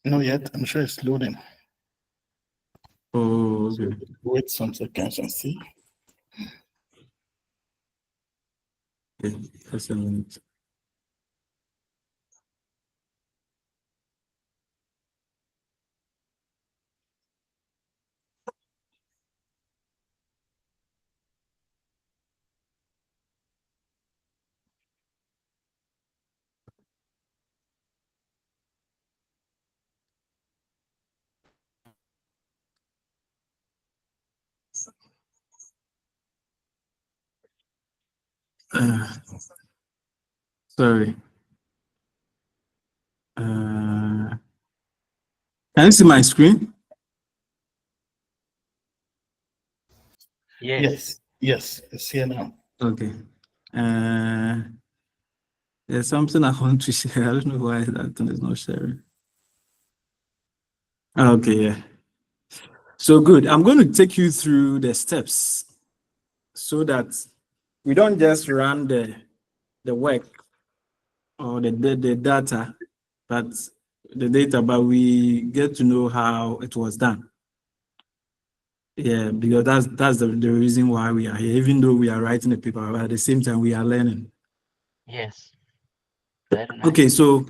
No, yet. I'm sure it's loading. Oh, okay. Wait some seconds and see. Okay, just a minute. Sorry. Can you see my screen? Yes. It's here now. Okay. There's something I want to share. I don't know why that thing is not sharing. Okay, yeah. So good. I'm going to take you through the steps so that we don't just run the work or the data, but the data, but we get to know how it was done. Yeah, because that's the reason why we are here, even though we are writing a paper, but at the same time we are learning. Yes. Very nice. Okay, so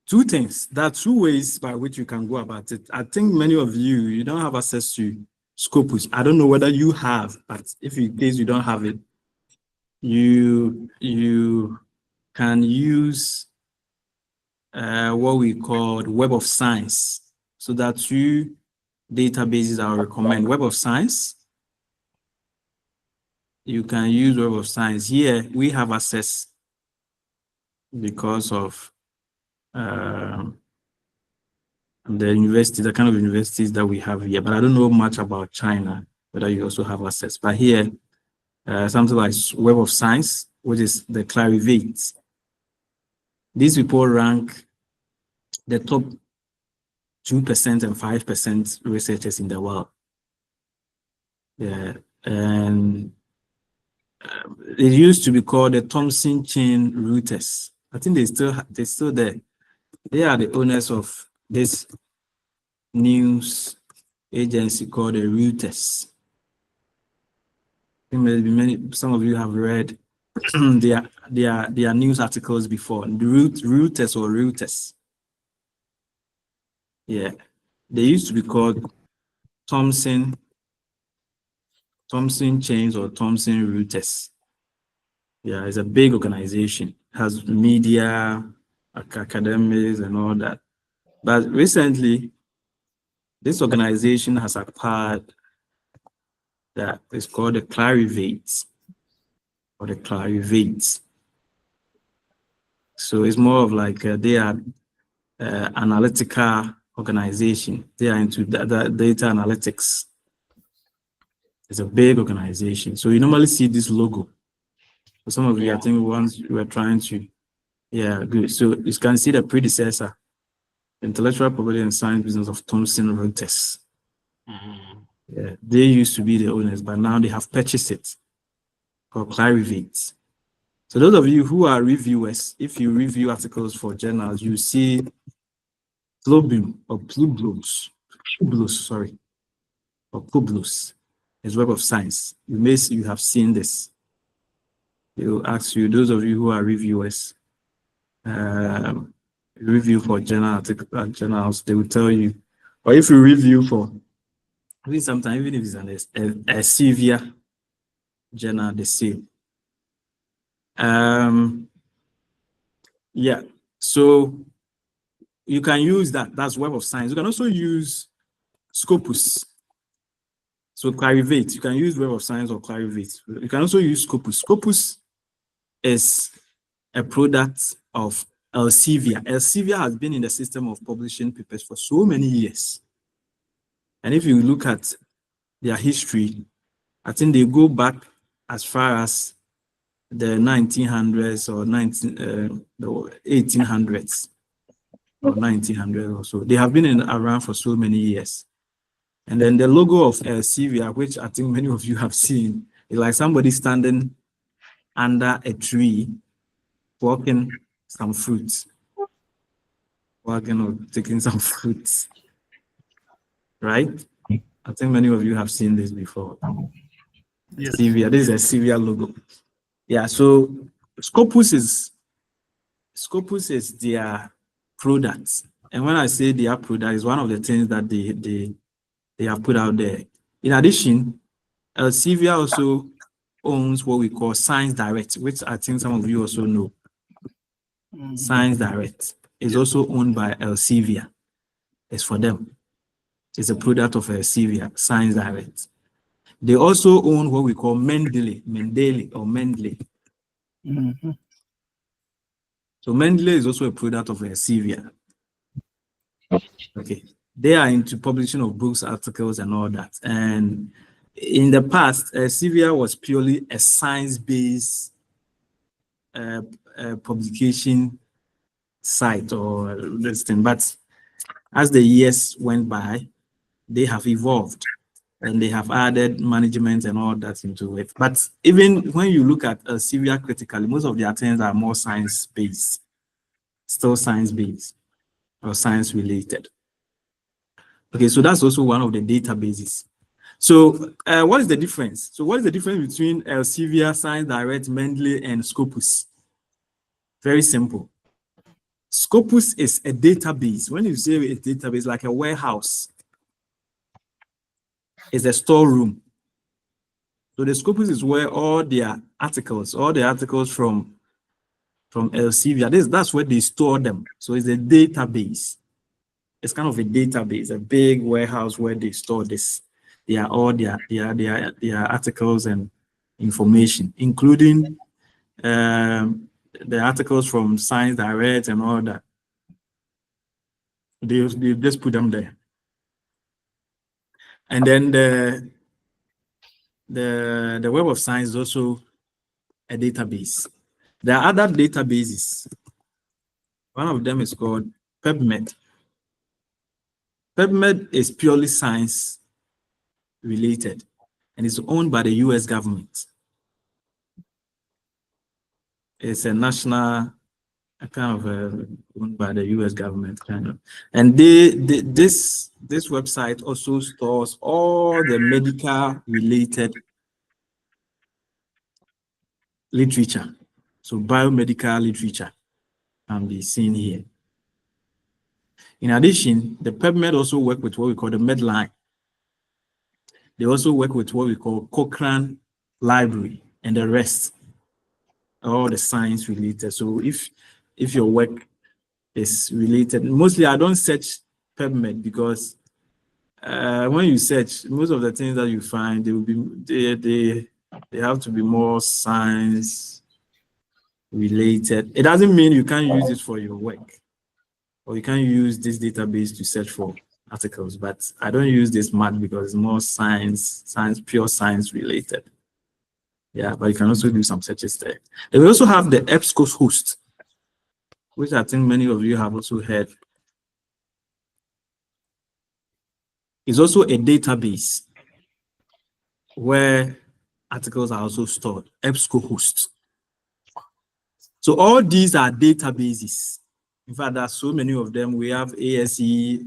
two things. There are two ways by which you can go about it. I think many of you don't have access to Scopus. I don't know whether you have, but if in case you don't have it, you can use what we call Web of Science. So there are two databases I recommend. Web of Science. You can use Web of Science. Here we have access because of the university, the kind of universities that we have here. But I don't know much about China, whether you also have access. But here, something like Web of Science, which is the Clarivate. These people rank the top 2% and 5% researchers in the world. Yeah, and it used to be called the Thomson Chain Reuters. I think they're still there. They are the owners of this news agency called the Reuters. I think maybe some of you have read their news articles before. The Reuters or Reuters. Yeah, they used to be called Thomson Chains or Thomson Reuters. Yeah, it's a big organization, has media, academics, and all that. But recently, this organization has acquired that is called the Clarivate or the Clarivate. So it's more of like they are analytical organization. They are into data analytics. It's a big organization. So you normally see this logo. For some of you, I think once you were trying to, yeah, good. So you can see the predecessor, Intellectual Property and Science Business of Thomson Reuters. Yeah, they used to be the owners, but now they have purchased it for Clarivate. So those of you who are reviewers, if you review articles for journals, you see Globum or Publius is Web of Science. You have seen this. They will ask you, those of you who are reviewers, review for journals, they will tell you, or if you review for, sometimes even if it's a severe journal, they say. Yeah, so you can use that. That's Web of Science. You can also use Scopus. So Clarivate, you can use Web of Science or Clarivate. You can also use Scopus. Scopus is a product of Elsevier. Elsevier has been in the system of publishing papers for so many years. And if you look at their history, I think they go back as far as the 1900s or 1800s or 1900 or so. They have been around for so many years. And then the logo of Elsevier, which I think many of you have seen, is like somebody standing under a tree, plucking some fruits. wagon or taking some fruits, right? I think many of you have seen this before. Yes. Sevia, this is a Sevia logo. Yeah, so Scopus is their product. And when I say their product, is one of the things that they have put out there. In addition, Sevia also owns what we call Science Direct, which I think some of you also know. Mhm. Science Direct is also owned by Elsevier. It's for them. It's a product of Elsevier, Science Direct. They also own what we call Mendeley. Mhm. So Mendeley is also a product of Elsevier. Okay. They are into publishing of books, articles, and all that. And in the past, Elsevier was purely a science-based publication site or this thing. But as the years went by, they have evolved and they have added management and all that into it. But even when you look at Elsevier critically, most of their things are more science-based, still science-based or science-related. Okay, so that's also one of the databases. So what is the difference? So what is the difference between Elsevier, Science Direct, Mendeley, and Scopus? Very simple. Scopus is a database. When you say a database, like a warehouse, it's a storeroom. So the Scopus is where all the articles from Elsevier, that's where they store them. So it's a database. It's kind of a database, a big warehouse where they store this. They are all their articles and information, including the articles from Science Direct and all that. They just put them there. And then the Web of Science is also a database. There are other databases. One of them is called PubMed. PubMed is purely science related and it's owned by the US government. It's a national kind of owned by the US government kind of. And this website also stores all the medical related literature. So biomedical literature can be seen here. In addition, the PubMed also work with what we call the Medline. They also work with what we call Cochrane Library and the rest, all the science related. So if your work is related, mostly I don't search PubMed because when you search, most of the things that you find, they will be they have to be more science related. It doesn't mean you can't use it for your work, or you can't use this database to search for articles, but I don't use this MAT because it's more pure science related. Yeah, but you can also do some searches there. And we also have the EBSCO host, which I think many of you have also heard. It's also a database where articles are also stored, EBSCO host. So all these are databases. In fact, there are so many of them. We have ASE,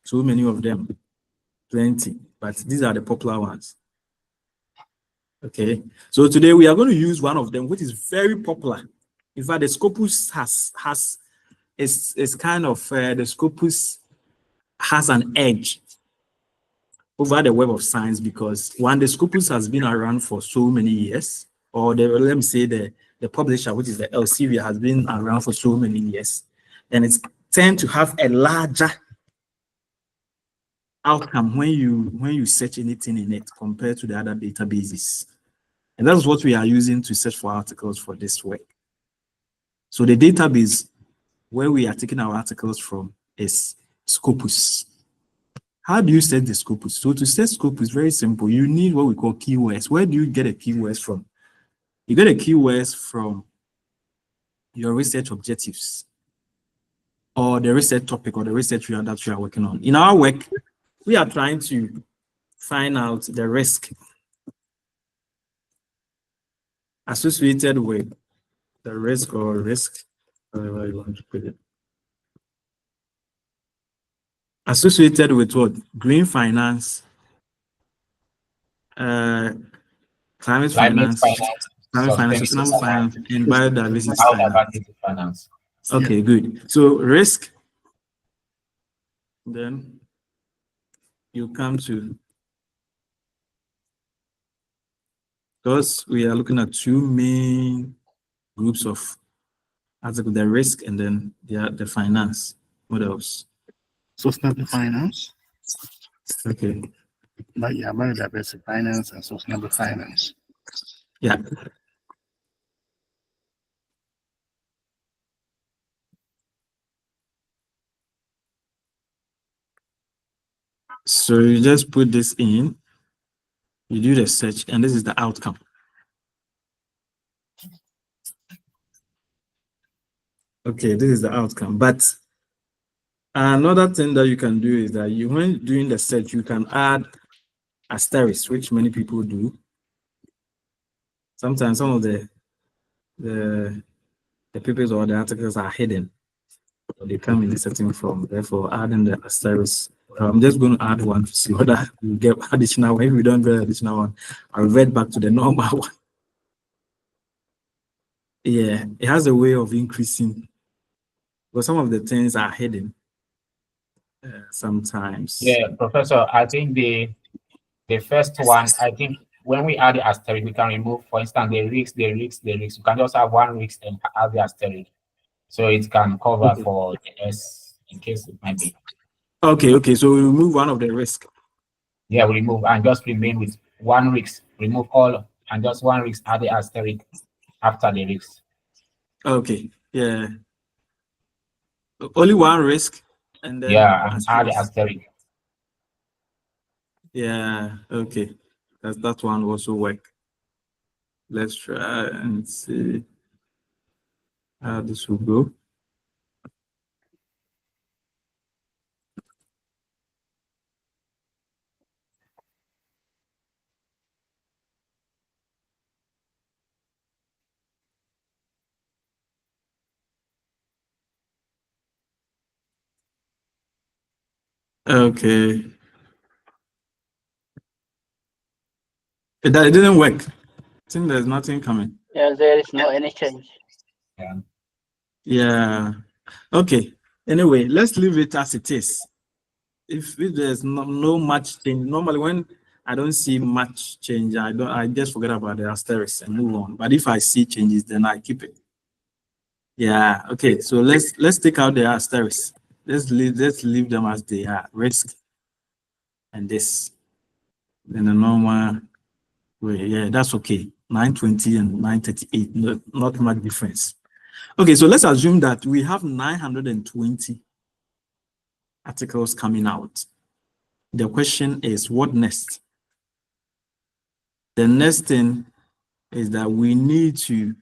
so many of them, plenty, but these are the popular ones. Okay, so today we are going to use one of them, which is very popular. In fact, the Scopus is kind of the Scopus has an edge over the Web of Science because one, the Scopus has been around for so many years, or let me say the publisher, which is the Elsevier, has been around for so many years, and it's tend to have a larger outcome when you search anything in it compared to the other databases. And that's what we are using to search for articles for this work. So the database where we are taking our articles from is Scopus. How do you set the Scopus? So to set Scopus, very simple. You need what we call keywords. Where do you get a keywords from? You get a keywords from your research objectives or the research topic or the research that you are working on. In our work, we are trying to find out the risk associated with the risk or risk, however you want to put it. associated with what? Green finance, climate Climate finance, finance, sustainable finance, and biodiversity finance. biodiversity finance. Okay, good. So risk, then you come to, because we are looking at two main groups of article, the risk and then the finance. What else? Sustainable finance, Okay. but yeah, biodiversity finance and sustainable finance. Yeah. So you just put this in, you do the search, and this is the outcome. Okay, this is the outcome. But another thing that you can do is that you, when doing the search, you can add asterisk, which many people do. Sometimes some of the papers or the articles are hidden. Or they come in a certain form. Therefore, adding the asterisk. I'm just going to add one to see whether we get additional one. If we don't get additional one, I'll revert back to the normal one. Yeah, it has a way of increasing, but some of the things are hidden sometimes. Yeah, Professor, I think the first one, I think when we add the asterisk, we can remove, for instance, the risks. We can just have one risk and add the asterisk. So it can cover for the S in case it might be. Okay, so we remove one of the risk. Yeah, we remove and just remain with one risk. Remove all and just one risk, add the asterisk after the risk. Okay, yeah. Only one risk and then Yeah, and add the asterisk. Yeah, okay. That one also work. Let's try and see how this will go. Okay. It didn't work. I think there's nothing coming. Yeah, there is no any change. Yeah. Yeah. Okay. Anyway, let's leave it as it is. If there's no much change, normally when I don't see much change, I just forget about the asterisk and move on. But if I see changes, then I keep it. Yeah. Okay. So let's take out the asterisk. Let's leave them as they are. Risk and this. In the normal way. Yeah, that's okay. 920 and 938. Not much difference. Okay, so let's assume that we have 920 articles coming out. The question is, what next? The next thing is that we need to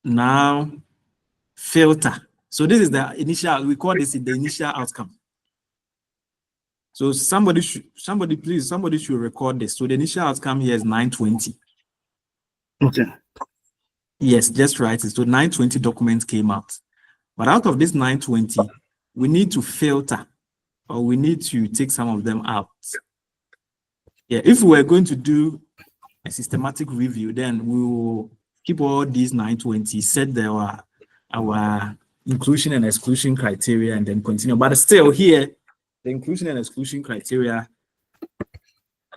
now filter. So this is the initial, we call this the initial outcome. So somebody should record this. So the initial outcome here is 920. Okay. Yes, just right. So 920 documents came out. But out of this 920, we need to filter, or we need to take some of them out. Yeah, if we were going to do a systematic review, then we will keep all these 920, set our inclusion and exclusion criteria, and then continue. But still here, the inclusion and exclusion criteria,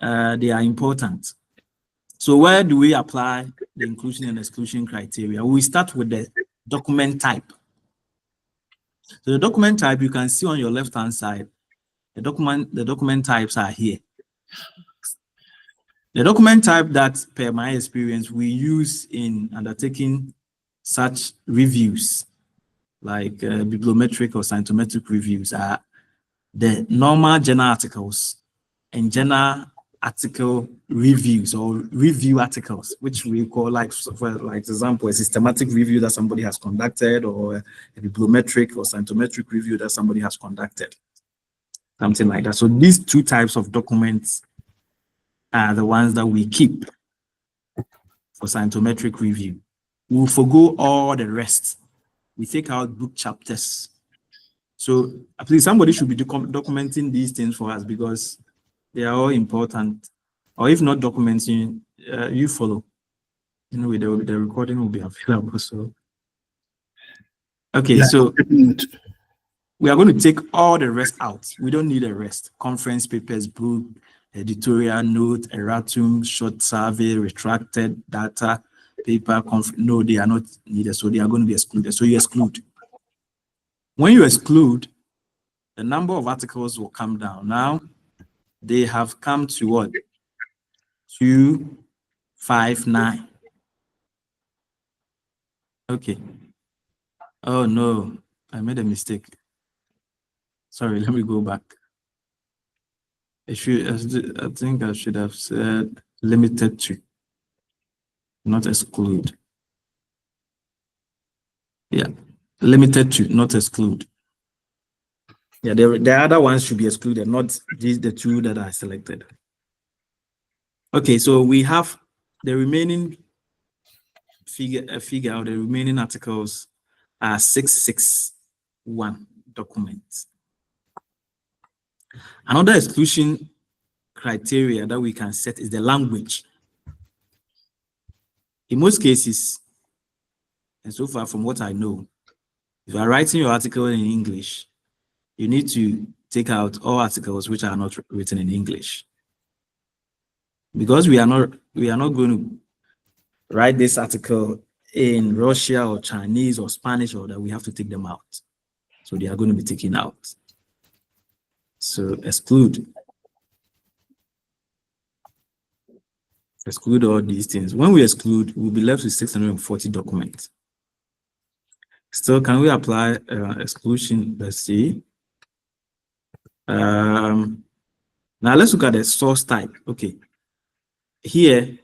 they are important. So where do we apply the inclusion and exclusion criteria? We start with the document type. So the document type, you can see on your left-hand side, the document types are here. The document type that, per my experience, we use in undertaking such reviews, like bibliometric or scientometric reviews, are the normal journal articles and journal article reviews or review articles, which we call, like, for example, a systematic review that somebody has conducted, or a bibliometric or scientometric review that somebody has conducted, something like that. So these two types of documents are the ones that we keep for scientometric review. We'll forgo all the rest. we take out book chapters. So please, somebody should be documenting these things for us because they are all important. Or if not documenting, you follow. You know, the recording will be available. So, okay, Yeah, so definitely. we are going to take all the rest out. We don't need a rest. Conference papers, book, editorial note, erratum, short survey, retracted data, paper. No, they are not needed. So they are going to be excluded. So you exclude. When you exclude, the number of articles will come down. Now, they have come to what? 259. Okay. Oh, no. I made a mistake. Sorry, let me go back. I think I should have said limited to, not exclude. Yeah, limited to, not exclude. Yeah, the other ones should be excluded, not the two that I selected. Okay, so we have the remaining figure of the remaining articles are 661 documents. Another exclusion criteria that we can set is the language. In most cases, and so far from what I know, if you are writing your article in English, you need to take out all articles which are not written in English. Because we are not going to write this article in Russia or Chinese or Spanish, or that we have to take them out. So they are going to be taken out. So exclude all these things. When we exclude, we'll be left with 640 documents. Still, can we apply exclusion? Let's see. Now let's look at the source type. Okay. Here,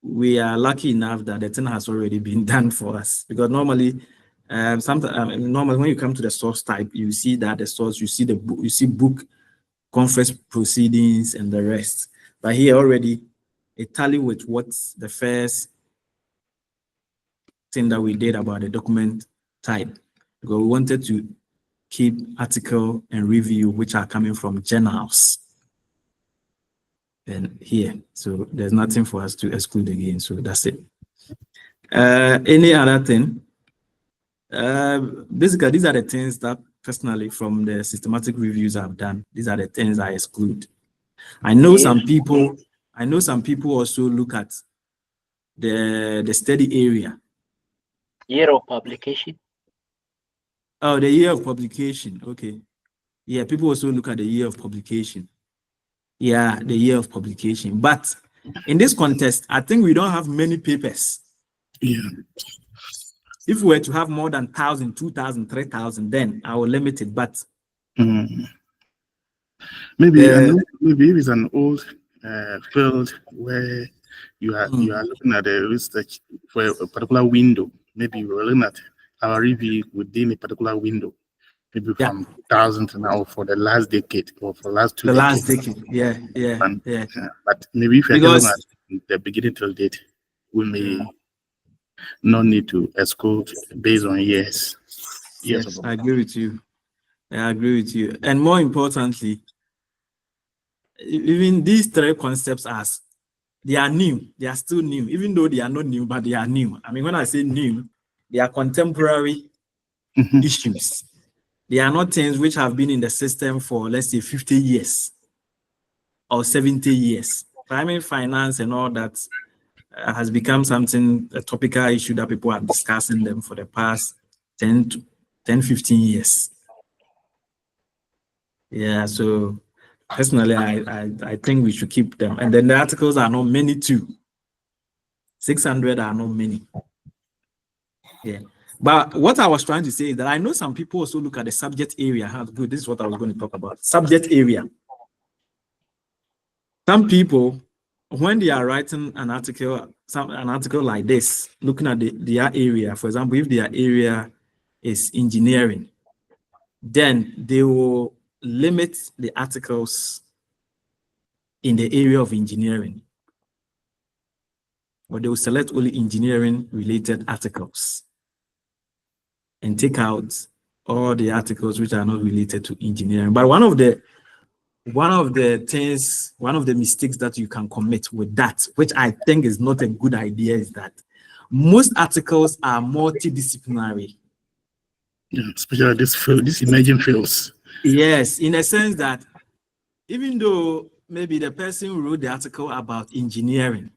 we are lucky enough that the thing has already been done for us, because normally, normally when you come to the source type, you see that the source, you see the book, you see book, conference proceedings, and the rest. But here already, it tally with what's the first thing that we did about the document type, because we wanted to keep article and review, which are coming from journals. And here, so there's nothing for us to exclude again. So that's it. Any other thing? Basically, these are the things that personally, from the systematic reviews I've done, these are the things I exclude. I know some people also look at the study area. Year of publication. Oh, the year of publication. Okay. Yeah, people also look at the year of publication. Yeah, the year of publication. But in this context, I think we don't have many papers. Yeah. If we were to have more than 1,000, 2,000, 3,000, then I will limit it. But maybe if it's an old field where you are looking at the research for a particular window, maybe we're looking at our review within a particular window, maybe from 2000 to now for the last decade or for the last two decades. Last decade, yeah. But maybe if you're looking at the beginning till date, we may not need to exclude based on years. Yes, I agree with you. And more importantly, even these three concepts, as they are new, they are still new, even though they are not new, but they are new. I mean, when I say new, they are contemporary issues. They are not things which have been in the system for, let's say, 50 years or 70 years. Primary finance and all that has become something, a topical issue that people are discussing them for the past 10, 15 years. Yeah, so personally, I think we should keep them. And then the articles are not many too. 600 are not many. Yeah. But what I was trying to say is that I know some people also look at the subject area. Good, this is what I was going to talk about. Subject area. Some people, when they are writing an article like this, looking at their area, for example, if their area is engineering, then they will limit the articles in the area of engineering, or they will select only engineering related articles. and take out all the articles which are not related to engineering. But one of the mistakes that you can commit with that, which I think is not a good idea, is that most articles are multidisciplinary. Yeah, especially this emerging fields. Yes, in a sense that even though maybe the person who wrote the article about engineering,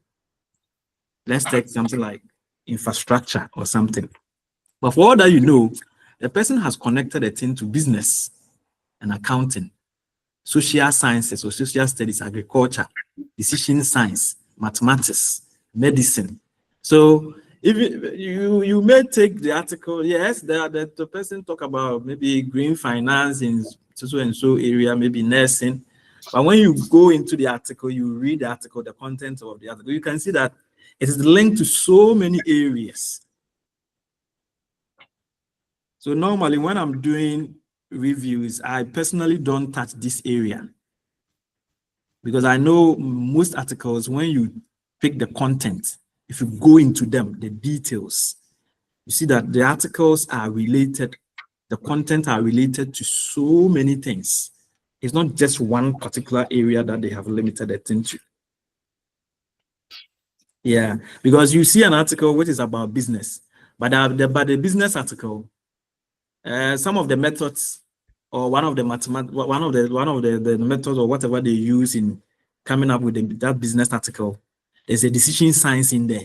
let's take something like infrastructure or something. But for all that you know, the person has connected a thing to business and accounting, social sciences or social studies, agriculture, decision science, mathematics, medicine. So if you may take the article, yes, the person talk about maybe green finance in so and so area, maybe nursing. But when you go into the article, you read the article, the content of the article, you can see that it is linked to so many areas. So normally when I'm doing reviews, I personally don't touch this area because I know most articles, when you pick the content, if you go into them, the details, you see that the articles are related, the content are related to so many things. It's not just one particular area that they have limited attention to. Yeah, because you see an article which is about business, but the business article, some of the methods or one of the methods or whatever they use in coming up with that business article, there's a decision science in there.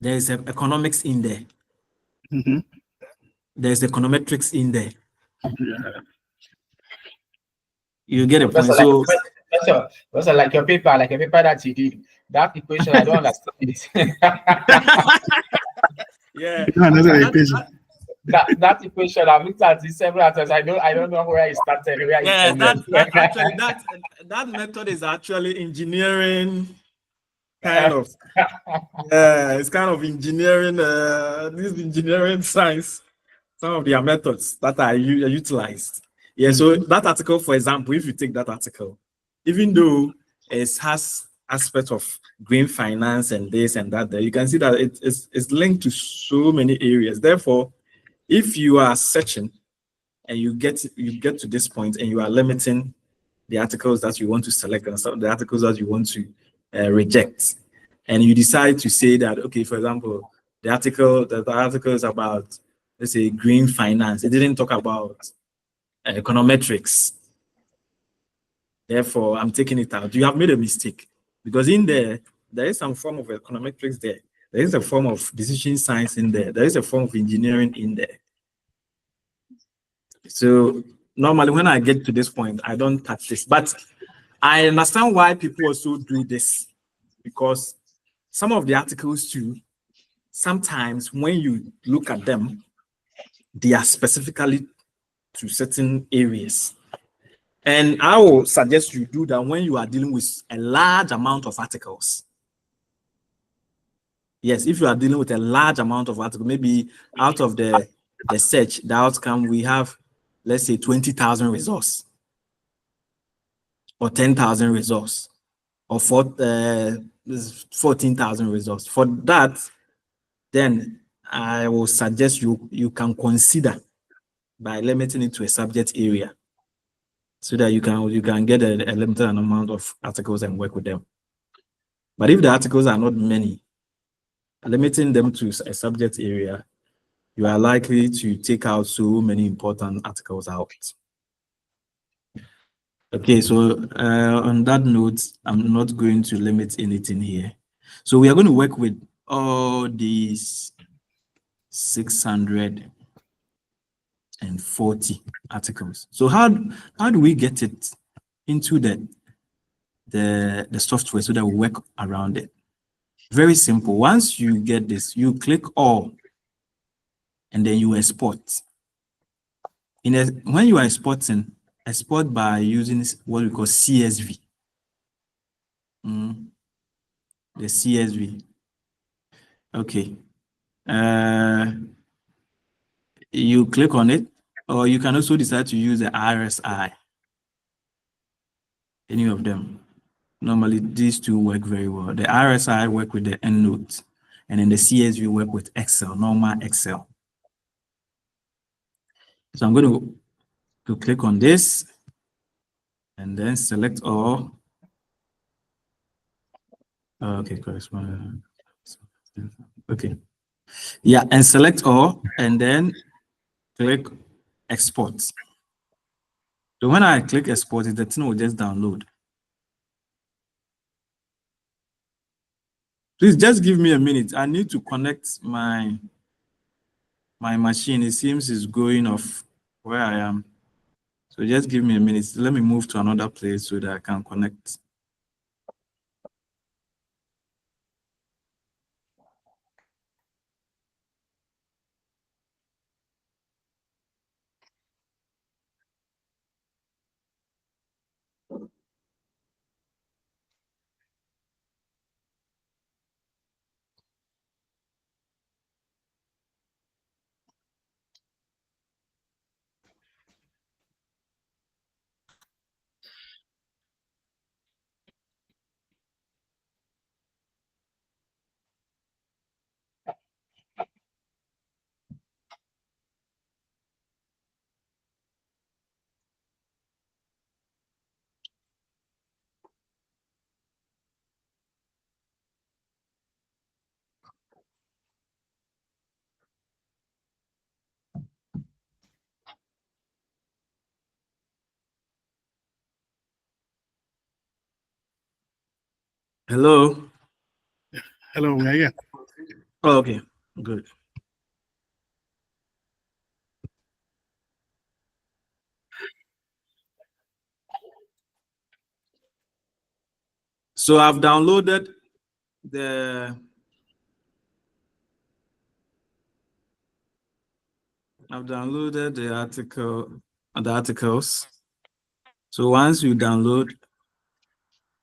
There's economics in there. Mm-hmm. There's econometrics in there. Yeah. You get a point. So like your paper that you did, that equation, I don't understand it. Yeah. Another equation. That equation, I've looked at it several times. I don't know where it started. Yeah, that method is actually engineering kind of. It's kind of engineering, this engineering science, some of their methods that are utilized. Yeah, so that article, for example, if you take that article, even though it has aspects of green finance and this and that, there, you can see that it's linked to so many areas. Therefore, if you are searching and you get to this point and you are limiting the articles that you want to select and some of the articles that you want to reject, and you decide to say that, okay, for example, the article is about, let's say, green finance. It didn't talk about econometrics. Therefore, I'm taking it out. You have made a mistake because in there is some form of econometrics there. There is a form of decision science in there. There is a form of engineering in there. So normally when I get to this point, I don't touch this. But I understand why people also do this, because some of the articles too, sometimes when you look at them, they are specifically to certain areas. And I will suggest you do that when you are dealing with a large amount of articles. Yes, if you are dealing with a large amount of articles, maybe out of the search, the outcome, we have, let's say, 20,000 results or 10,000 results or 14,000 results. For that, then I will suggest you can consider by limiting it to a subject area so that you can get a limited amount of articles and work with them. But if the articles are not many, limiting them to a subject area, you are likely to take out so many important articles out. Okay, so on that note, I'm not going to limit anything here. So we are going to work with all these 640 articles. So how do we get it into the software so that we work around it? Very simple. Once you get this, you click all and then you export. When you are exporting, export by using what we call CSV. The CSV. Okay. You click on it, or you can also decide to use the RSI. Any of them. Normally, these two work very well. The RSI work with the EndNote. And in the CS, we work with Excel, normal Excel. So I'm going to click on this and then select all. Okay, corresponding. Okay. Yeah, and select all and then click export. So when I click export, the thing will just download. Please just give me a minute. I need to connect my machine. It seems it's going off where I am. So just give me a minute. Let me move to another place so that I can connect. Hello. Hello, we're here. Oh, okay, good. So I've downloaded the the articles. So once you download,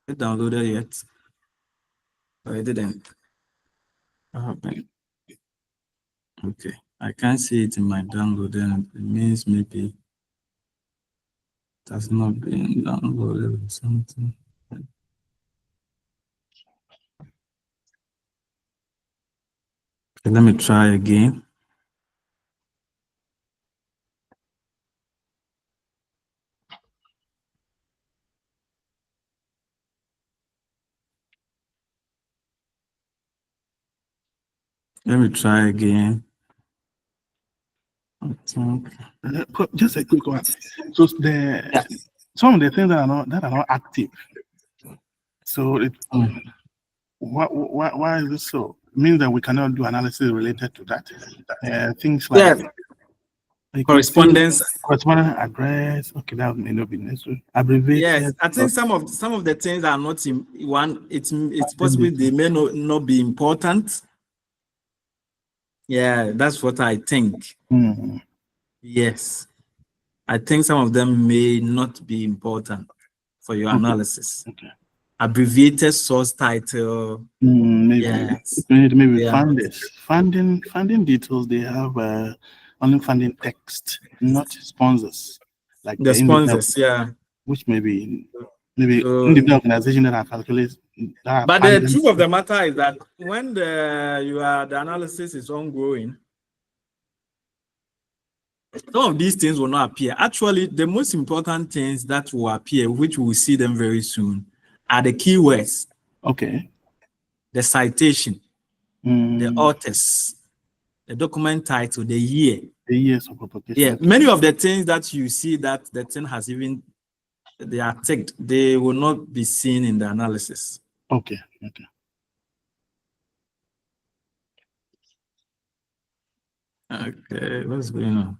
it downloaded yet? Oh, it didn't. Okay, I can't see it in my download, and it means maybe it has not been downloaded or something. Okay, let me try again. Let me try again. I think. Just a quick one. So some of the things that are not active. So why is this so? It means that we cannot do analysis related to that. Things like Correspondence address. Okay, that may not be necessary. Abbreviated. Yes, I think some of the things are not in one. It's possible they may not be important. Yeah, that's what I think. Mm-hmm. Yes, I think some of them may not be important for your analysis. Okay. Abbreviated source title. Maybe. Yes. Maybe Yeah. funding details. They have only funding text, not sponsors. Like The sponsors, yeah. Which maybe individual organization that are calculated. But the truth of the matter is that when the analysis is ongoing, some of these things will not appear. Actually, the most important things that will appear, which we will see them very soon, are the keywords. Okay. The citation, the authors, the document title, the year. The years of publication. Yeah, many of the things that you see that the thing has even, they are ticked, they will not be seen in the analysis. Okay. Okay. Okay, what's going on?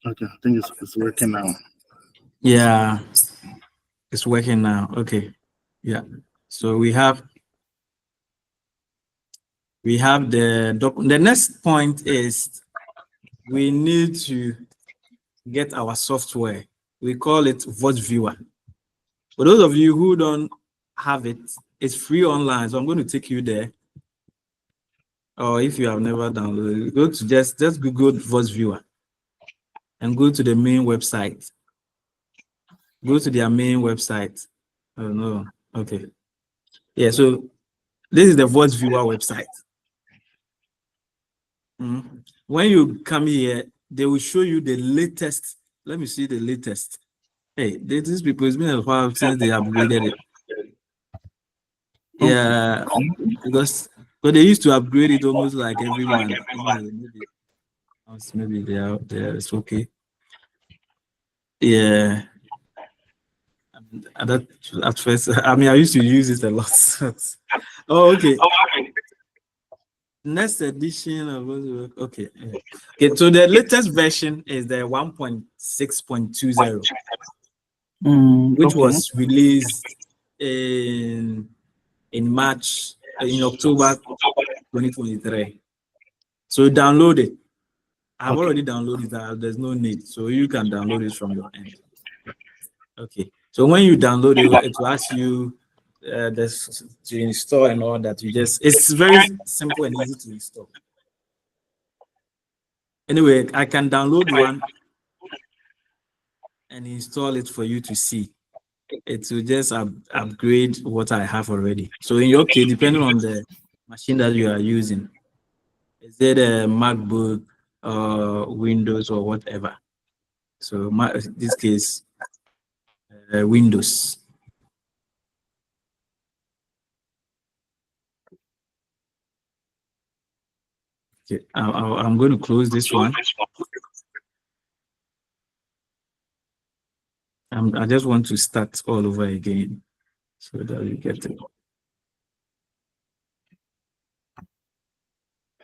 Okay, I think it's working now. Yeah, it's working now. Okay, yeah. So we have the next point is we need to get our software. We call it VOSviewer. For those of you who don't have it, it's free online. So I'm going to take you there. Or if you have never downloaded it, go to just Google VOSviewer. and go to the main website. Go to their main website. Oh no, okay. Yeah, so this is the VOSviewer website. When you come here, they will show you the latest. Let me see the latest. Hey, these people, it's been a while since they upgraded it. Yeah, because they used to upgrade it almost like every month. Maybe they are there. It's okay. Yeah. And that at first, I mean, I used to use it a lot. Oh, okay. Next edition of okay. Okay, so the latest version is the 1.6.20, which was released in March, in October 2023. So download it. I've already downloaded that. There's no need, so you can download it from your end. Okay. So when you download it, it will ask you this to install and all that. It's very simple and easy to install. Anyway, I can download one and install it for you to see. It will just upgrade what I have already. So in your case, depending on the machine that you are using, is it a MacBook or Windows or whatever? So in this case, Windows. Okay, I'm going to close this one. I just want to start all over again so that you get it.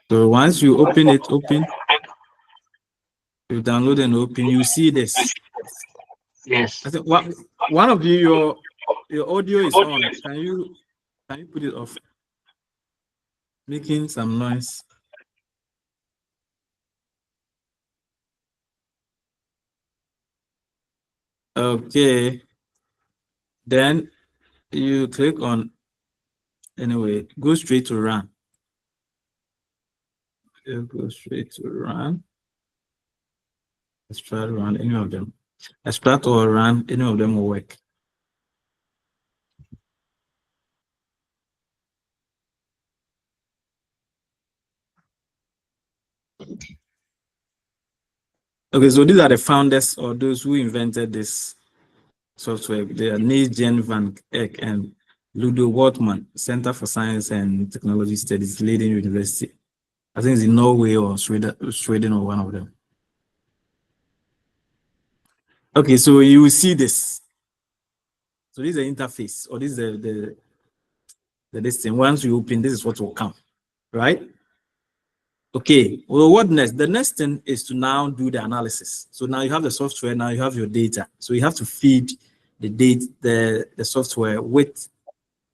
So once you open it, you download and open, you see this. Yes. I think one of you, your audio is on. Can you put it off? Making some noise. Okay. Then you click on, anyway, go straight to run. Go straight to run. Let's try to run any of them. Extract or run, any of them will work. Okay, so these are the founders or those who invented this software. They are Niels van Eyck and Ludo Wortmann, Center for Science and Technology Studies, Leiden University. I think it's in Norway or Sweden or one of them. Okay, so you will see this. So this is the interface, or this is the this thing. Once you open, this is what will come, right? Okay, well, what next? The next thing is to now do the analysis. So now you have the software, now you have your data. So you have to feed the software with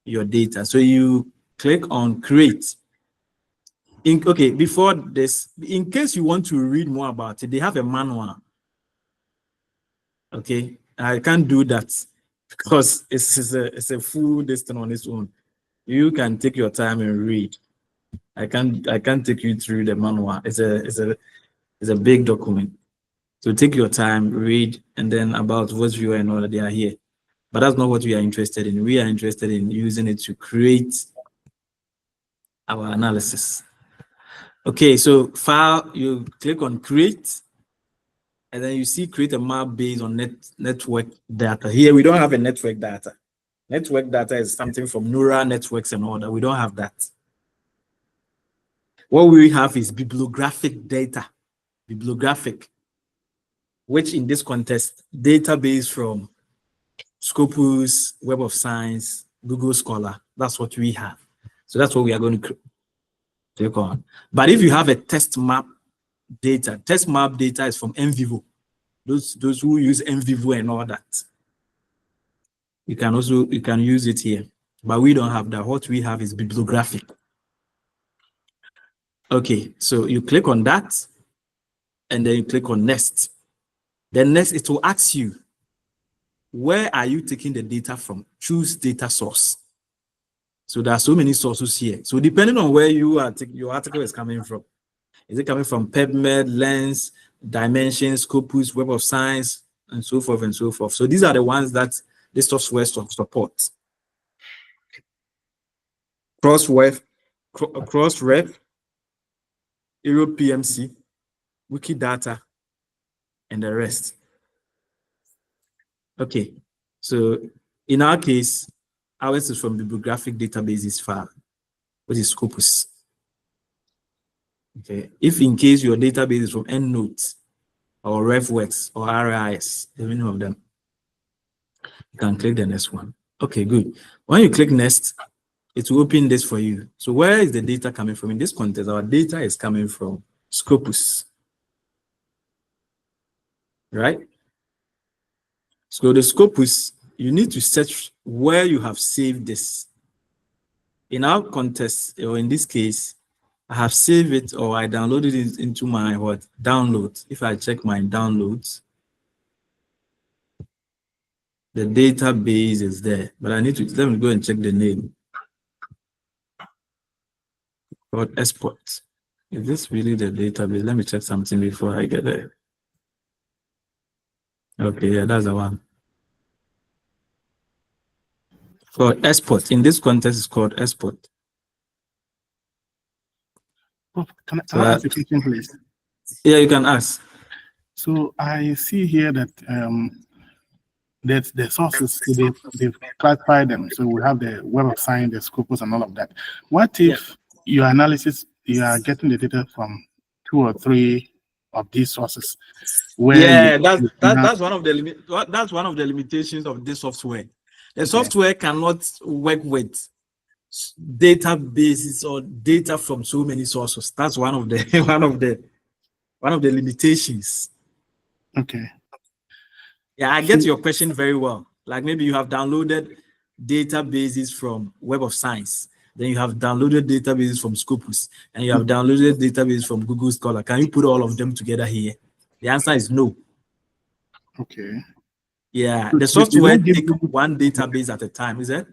your data. So you click on create. Okay, before this, in case you want to read more about it, they have a manual. Okay, I can't do that because it's a full distance on its own. You can take your time and read. I can't take you through the manual. It's a big document. So take your time, read, and then about VOSviewer and all that, they are here. But that's not what we are interested in. We are interested in using it to create our analysis. Okay, so file, you click on create, and then you see create a map based on network data. Here we don't have a network data. Network data is something from neural networks and all that. We don't have that. What we have is bibliographic data. Bibliographic, which in this context, database from Scopus, Web of Science, Google Scholar. That's what we have. So that's what we are going to click on. But if you have a test map data is from NVivo. Those who use NVivo and all that. You can use it here. But we don't have that. What we have is bibliographic. Okay, so you click on that, and then you click on next. Then next, it will ask you, where are you taking the data from? Choose data source. So there are so many sources here. So depending on where you are, your article is coming from. Is it coming from PubMed, Lens, Dimension, Scopus, Web of Science, and so forth and so forth. So these are the ones that this software supports. Crossref, Euro PMC, Wikidata, and the rest. Okay, so in our case, ours is from bibliographic databases file, which is Scopus. Okay, if in case your database is from EndNote or RefWorks or RIS, the meaning of them, you can click the next one. Okay, good. When you click next, it will open this for you. So where is the data coming from? In this context, our data is coming from Scopus, right? So the Scopus, you need to search where you have saved this. In our context, or in this case, I have saved it or I downloaded it into my downloads. If I check my downloads, the database is there, but I need to, let me go and check the name. Called export. Is this really the database? Let me check something before I get there. Okay, yeah, that's the one. For export, in this context, it's called export. Prof, can I ask a question, please? Yeah, you can ask. So I see here that that the sources, they've classified them. So we have the Web of Science, the Scopus, and all of that. What if your analysis, you are getting the data from 2 or 3 of these sources? Where that's one of the limitations of this software. The software cannot work with databases or data from so many sources. That's one of the limitations. Okay. Yeah, I get your question very well. Like maybe you have downloaded databases from Web of Science, then you have downloaded databases from Scopus, and you have downloaded databases from Google Scholar. Can you put all of them together here? The answer is no. Okay. Yeah, the software takes one database at a time, is it?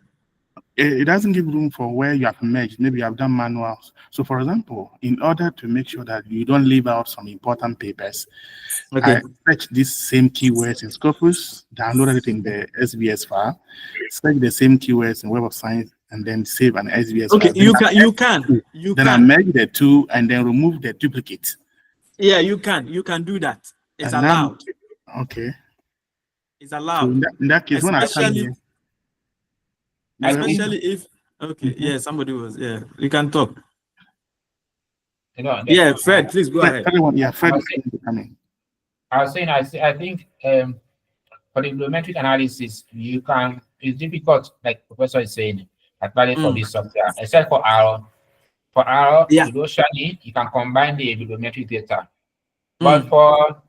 It doesn't give room for where you have merged. Maybe you have done manuals. So, for example, in order to make sure that you don't leave out some important papers, I search these same keywords in Scopus, downloaded it in the SBS file, search the same keywords in Web of Science, and then save an SBS file. Okay, you can. Then I merge the two and then remove the duplicate. Yeah, you can do that. It's allowed. Okay. It's allowed. So in that case, especially if somebody was you can talk. Fred, please go ahead. Yeah, Fred is coming. I was saying, I think for the bibliometric analysis, it's difficult, like Professor is saying, especially for this software, except for R. For R, usually you can combine the bibliometric data. But for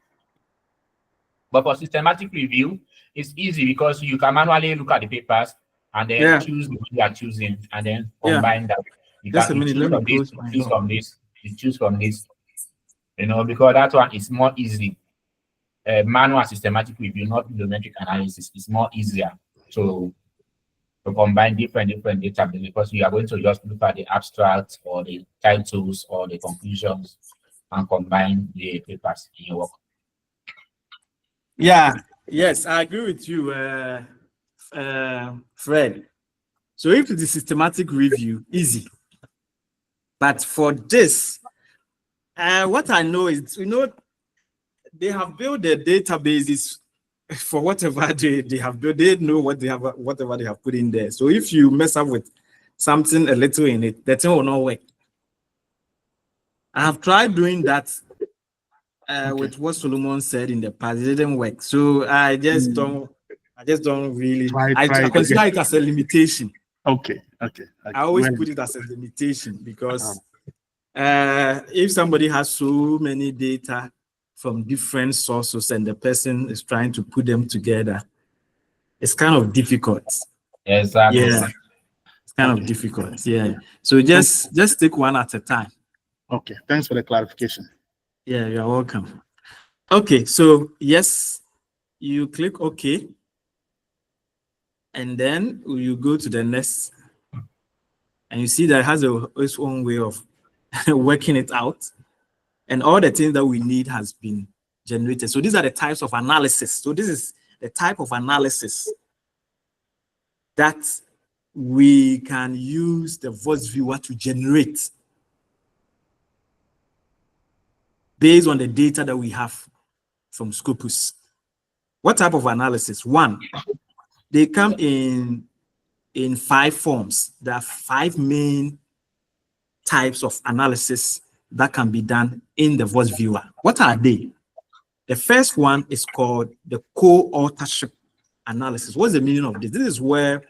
systematic review, it's easy because you can manually look at the papers and then choose what you are choosing and then combine that. You can choose from this, because that one is more easy. Manual systematic review, not bibliometric analysis, is more easier to combine different databases because you are going to just look at the abstracts or the titles or the conclusions and combine the papers in your work. Yes, I agree with you, Fred. So if the systematic review, easy. But for this, what I know is, they have built their databases for whatever they have built. They know whatever they have put in there. So if you mess up with something a little in it, the thing will not work. I have tried doing that with what Solomon said in the past. It didn't work. So I just don't really. I consider it as a limitation. Okay. I always put it as a limitation because if somebody has so many data from different sources and the person is trying to put them together, it's kind of difficult. Exactly. Yeah, it's kind of difficult. Yeah. So just take one at a time. Okay. Thanks for the clarification. Yeah, you're welcome. Okay, so yes, you click OK, and then you go to the next, and you see that it has its own way of working it out, and all the things that we need has been generated. So these are the types of analysis. So this is the type of analysis that we can use the VOSviewer to generate based on the data that we have from Scopus. What type of analysis? One, they come in 5 forms. There are 5 main types of analysis that can be done in the VOSviewer. What are they? The first one is called the co-authorship analysis. What's the meaning of this? This is where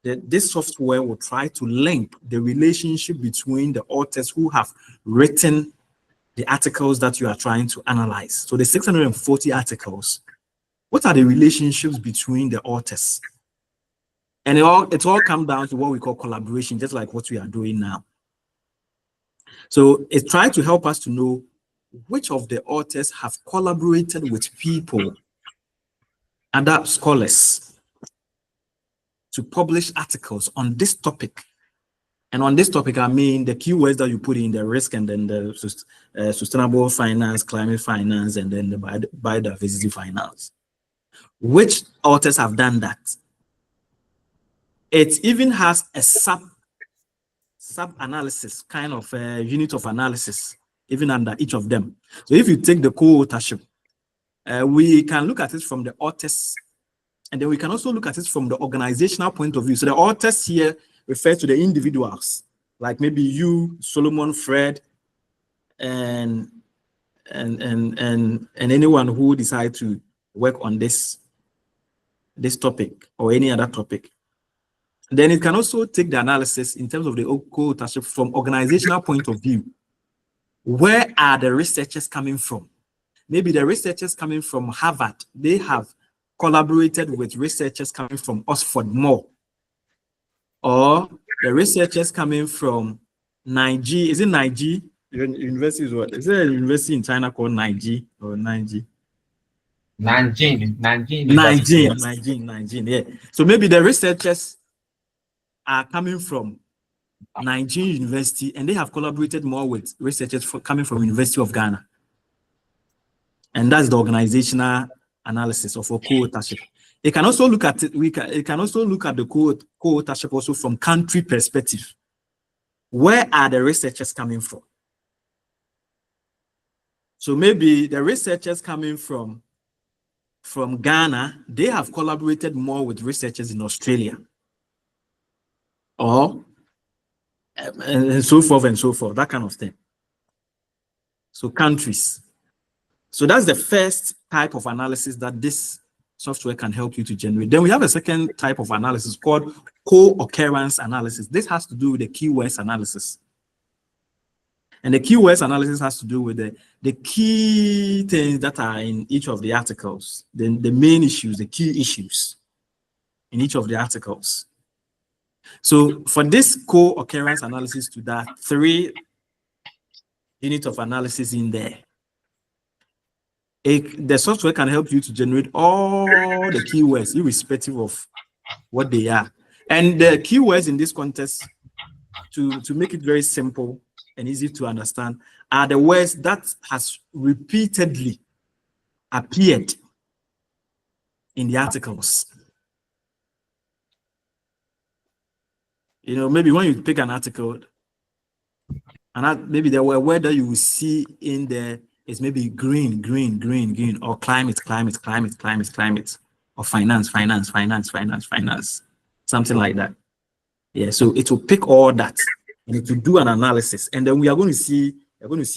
this software will try to link the relationship between the authors who have written the articles that you are trying to analyze. So the 640 articles, what are the relationships between the authors? And it all comes down to what we call collaboration, just like what we are doing now. So it tries to help us to know which of the authors have collaborated with people, other scholars, to publish articles on this topic. And on this topic, I mean the keywords that you put in, the risk, and then the sustainable finance, climate finance, and then the biodiversity finance. Which authors have done that? It even has a sub-analysis, kind of a unit of analysis, even under each of them. So if you take the co-authorship, we can look at it from the authors, and then we can also look at it from the organizational point of view. So the authors here refer to the individuals, like maybe you, Solomon, Fred, and anyone who decide to work on this topic or any other topic. Then it can also take the analysis in terms of the co-authorship from organizational point of view. Where are the researchers coming from? Maybe the researchers coming from Harvard, they have collaborated with researchers coming from Oxford more. Or the researchers coming from Nigeria. Is it Nigeria? University is what? Is there a university in China called Nigeria or Nigeria? Nanjing, yeah. So maybe the researchers are coming from Nigerian University, and they have collaborated more with researchers coming from University of Ghana. And that's the organizational analysis of a co-authorship. It can also look at it. It can also look at the co-authorship also from country perspective. Where are the researchers coming from? So maybe the researchers coming from Ghana, they have collaborated more with researchers in Australia, or and so forth, that kind of thing. So countries. So that's the first type of analysis that this software can help you to generate. Then we have a second type of analysis called co-occurrence analysis. This has to do with the keywords analysis. And the keywords analysis has to do with the key things that are in each of the articles, the main issues, the key issues in each of the articles. So for this co-occurrence analysis, to that 3 units of analysis in there, the software can help you to generate all the keywords, irrespective of what they are. And the keywords in this context, to make it very simple and easy to understand, are the words that has repeatedly appeared in the articles. You know, maybe when you pick an article, and maybe the word that you will see in there is maybe green, or climate, or finance, something like that. Yeah, so it will pick all that and it will do an analysis, and then we are going to see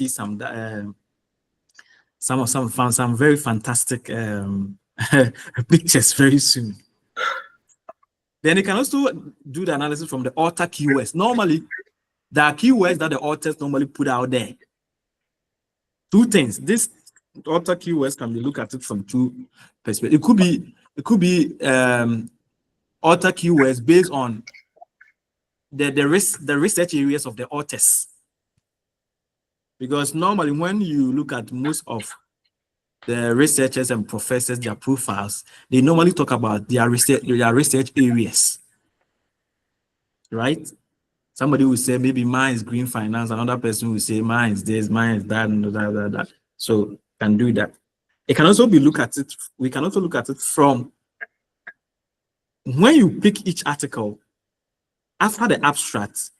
some very fantastic pictures very soon. Then it can also do the analysis from the author keywords. Normally, there are keywords that the authors normally put out there. 2 things. This author keywords can be looked at it from 2 perspectives. It could be author keywords based on the research areas of the authors. Because normally when you look at most of the researchers and professors, their profiles, they normally talk about their research areas, right? Somebody will say maybe mine is green finance, another person will say mine is this, mine is that, and that. So can do that. It can also be look at it. We can also look at it from when you pick each article. After the abstract,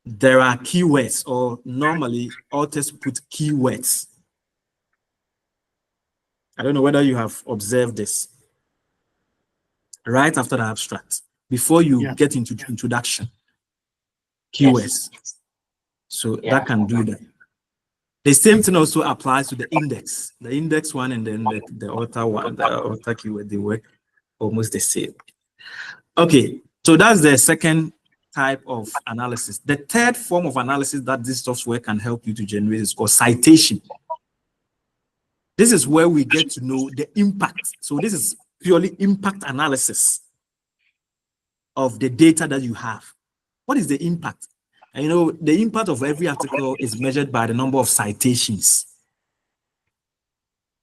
there are keywords, or normally authors put keywords. I don't know whether you have observed this. Right after the abstract, before you get into introduction, keywords. So that can do that. The same thing also applies to the index. The index one and then the author one, the author keyword, they work almost the same. Okay, so that's the second type of analysis. The third form of analysis that this software can help you to generate is called citation. This is where we get to know the impact. So this is purely impact analysis of the data that you have. What is the impact? And you know, the impact of every article is measured by the number of citations.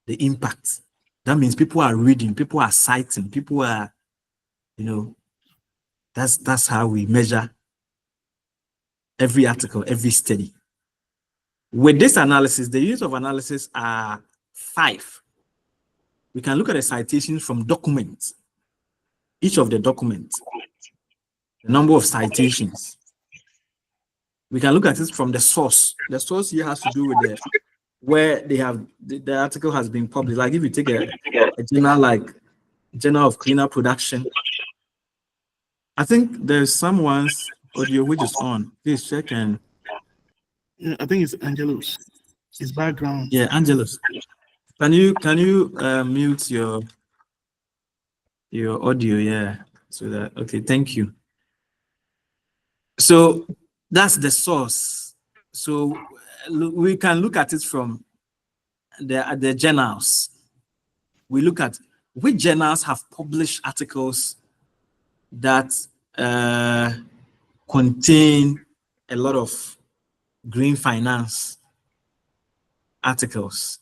The impact. That means people are reading, people are citing, people are, you know, that's how we measure every article, every study. With this analysis, the units of analysis are 5. We can look at the citations from documents. Each of the documents, the number of citations. We can look at it from the source. The source here has to do with where they have the article has been published. Like if you take a journal like Journal of Cleaner Production, I think there's someone's audio which is on. Please check and. Yeah, I think it's Angelos. His background. Yeah, Angelos. Can you mute your audio? Yeah. So that okay. Thank you. So that's the source. So we can look at it from the journals. We look at which journals have published articles that contain a lot of green finance articles,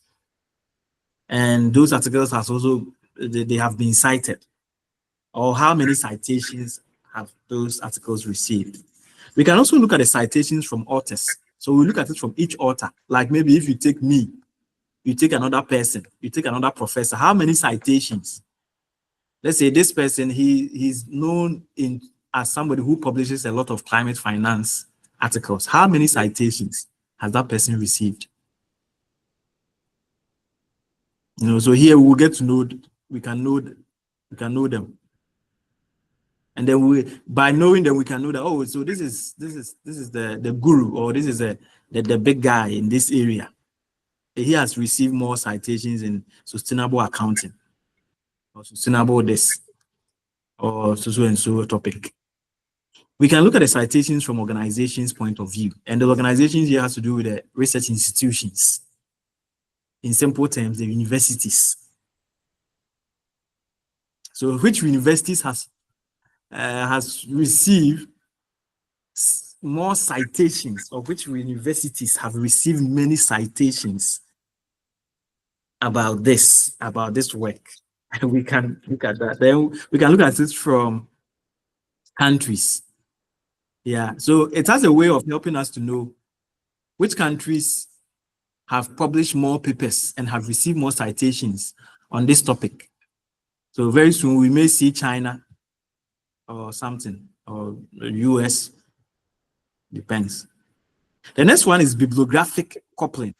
and those articles has also they have been cited, or how many citations have those articles received. We can also look at the citations from authors. So we look at it from each author. Like maybe if you take me, you take another person, you take another professor, how many citations? Let's say this person, he's known as somebody who publishes a lot of climate finance articles. How many citations has that person received? You know, so here we'll get to know, we can know them. And then by knowing them, we can know that, oh, so this is the guru, or this is the big guy in this area. He has received more citations in sustainable accounting, or sustainable this, or so and so topic. We can look at the citations from organizations' point of view. And the organizations here has to do with the research institutions. In simple terms, the universities. So which universities has received more citations, or which universities have received many citations about this work? And we can look at that. Then we can look at it from countries. Yeah, so it has a way of helping us to know which countries have published more papers and have received more citations on this topic. So very soon we may see China or something, or the US, depends. The next one is bibliographic coupling.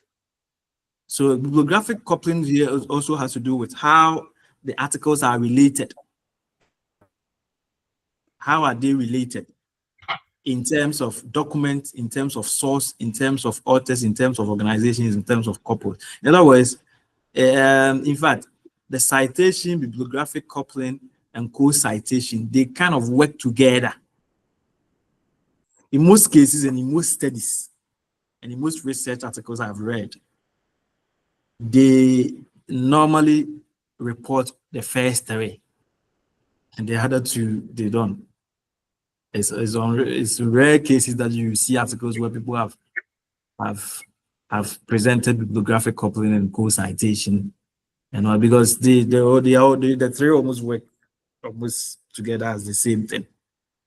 So bibliographic coupling here also has to do with how the articles are related. How are they related? In terms of documents, in terms of source, in terms of authors, in terms of organizations, in terms of couples. In other words, in fact, the citation, bibliographic coupling, and co-citation, they kind of work together. In most cases and in most studies, and in most research articles I've read, they normally report the first 3, and the other 2, they don't. It's rare cases that you see articles where people have presented bibliographic coupling and co-citation, you know, because the 3 almost work almost together as the same thing.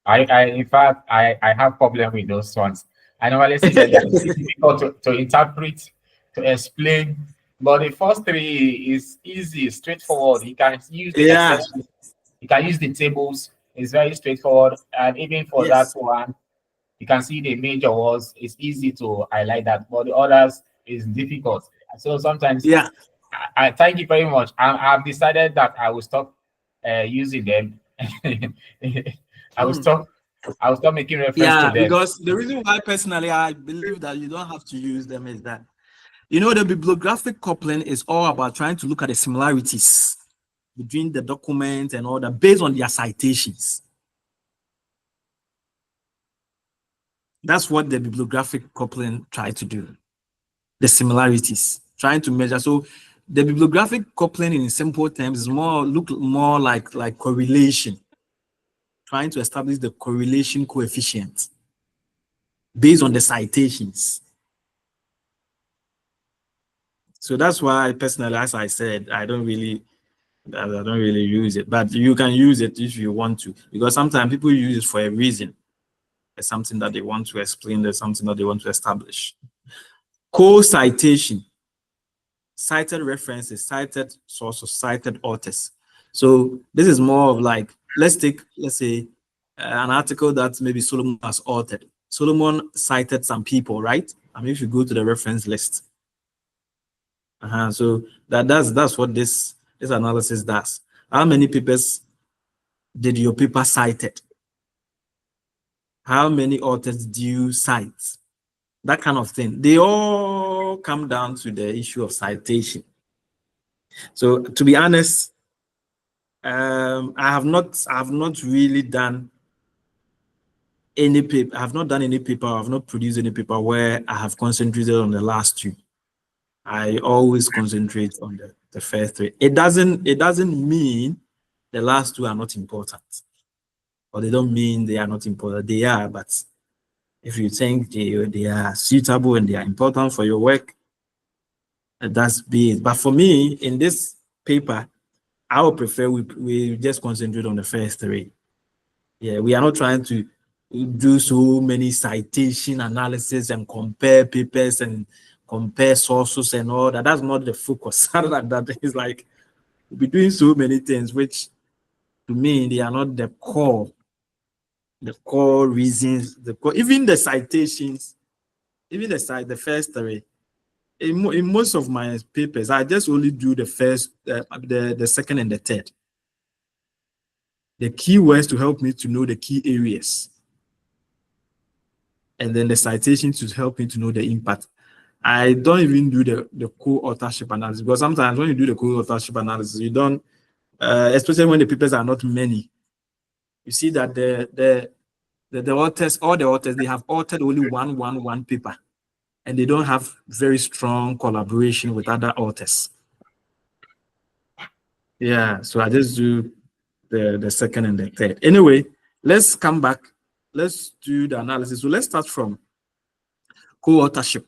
In fact, I have problem with those ones. I normally see that it's difficult to interpret, to explain, But the first three is easy, straightforward. You can use the Yeah. Excel sheet. You can use the tables. It's very straightforward. And even for that Yes. one, you can see the major words. It's easy to highlight that. But the others is difficult. So sometimes, Yeah. I thank you very much. I've decided that I will stop using them. I will Mm. stop. I will stop making reference to Yeah, them. because the reason why personally I believe that you don't have to use them is that, you know, the bibliographic coupling is all about trying to look at the similarities between the document and all that based on their citations. That's what the bibliographic coupling try to do. The similarities, trying to measure. So the bibliographic coupling in simple terms is look more like correlation, trying to establish the correlation coefficient based on the citations. So that's why personally, as I said, I don't really use it, but you can use it if you want to, because sometimes people use it for a reason. There's something that they want to explain, there's something that they want to establish. Co-citation, cited references, cited sources, cited authors. So this is more of like, let's say an article that maybe Solomon has authored. Solomon cited some people, right? I mean, if you go to the reference list. So that's what this analysis does. How many papers did your paper cited? How many authors do you cite? That kind of thing. They all come down to the issue of citation. So to be honest, I have not really done any paper. I have not done any paper. I have not produced any paper where I have concentrated on the last two. I always concentrate on the first three. It doesn't mean the last two are not important, or they don't mean they are not important. They are, but if you think they are suitable and they are important for your work, that's be it. But for me, in this paper, I would prefer we just concentrate on the first three. Yeah, we are not trying to do so many citation analysis and compare papers and compare sources and all that. That's not the focus. Other than that, it's like we'll be doing so many things, which to me, they are not the core reasons, even the citations, even the first three. In most of my papers, I just only do the first, the second and the third. The keywords to help me to know the key areas. And then the citations to help me to know the impact. I don't even do the co-authorship analysis, because sometimes when you do the co-authorship analysis, you don't, especially when the papers are not many, you see that the authors, all the authors, they have authored only one paper, and they don't have very strong collaboration with other authors. Yeah, so I just do the second and the third. Anyway, let's come back. Let's do the analysis. So let's start from co-authorship.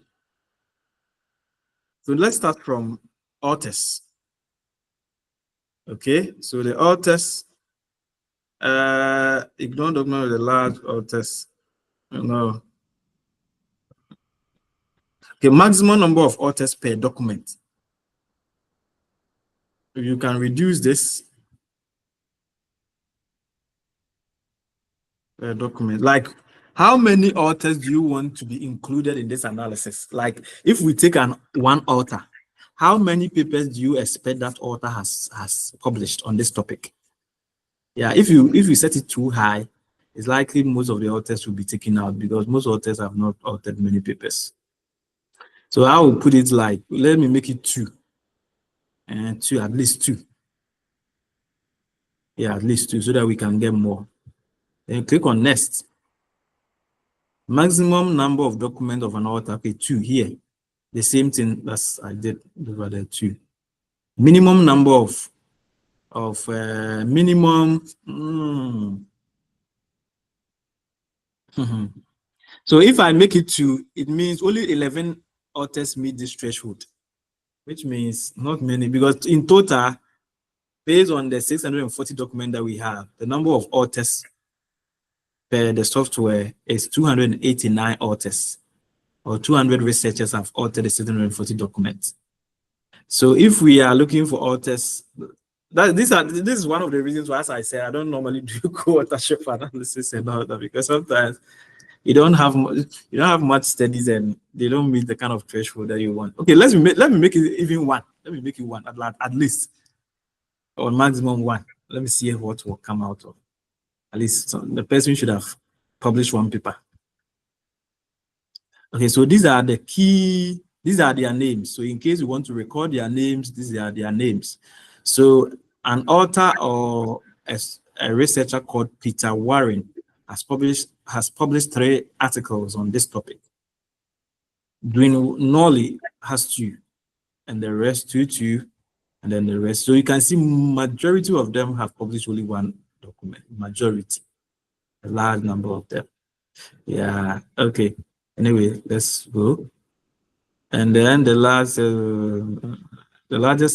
So let's start from authors. Okay, so the authors, ignore document with the large authors. No. Okay, maximum number of authors per document. You can reduce this per document. Like, how many authors do you want to be included in this analysis? Like, if we take one author, how many papers do you expect that author has published on this topic? Yeah, if you set it too high, it's likely most of the authors will be taken out, because most authors have not authored many papers. So I will put it like, let me make it two, and at least two. Yeah, at least two, so that we can get more. Then click on next. Maximum number of documents of an author, okay, 2 here. The same thing as I did over there, 2. Minimum number of minimum. So if I make it 2, it means only 11 authors meet this threshold, which means not many, because in total, based on the 640 documents that we have, the number of authors per the software is 289 authors, or 200 researchers have authored the 740 documents. So if we are looking for authors, this is one of the reasons why, as I said, I don't normally do co-authorship analysis and all that, because sometimes you don't have much studies and they don't meet the kind of threshold that you want. Okay, let me make it even one. Let me make it one at least, or maximum one. Let me see what will come out of. At least the person should have published one paper. Okay, so these are their names. So in case you want to record their names, these are their names. So an author or a researcher called Peter Warren has published 3 articles on this topic. Dwayne Norley has 2, and the rest 2, and then the rest. So you can see majority of them have published only 1 document. Majority, a large number of them. Yeah. Okay. Anyway, let's go. And then the largest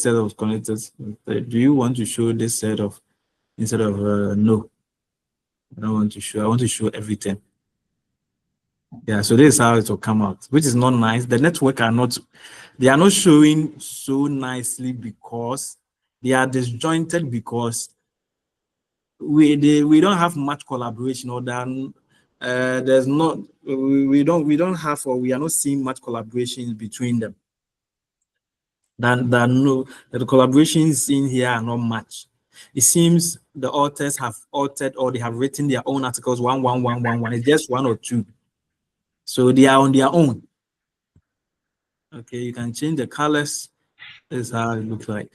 set of connectors. Do you want to show this set of instead of no? I don't want to show. I want to show everything. Yeah. So this is how it will come out, which is not nice. The network are not showing so nicely because they are disjointed, because we don't have much collaboration, or than there's not we don't have, or we are not seeing much collaboration between them. No, the collaborations in here are not much. It seems the authors have authored, or they have written their own articles, one. It's just 1 or 2. So they are on their own. Okay, you can change the colors. This is how it looks like.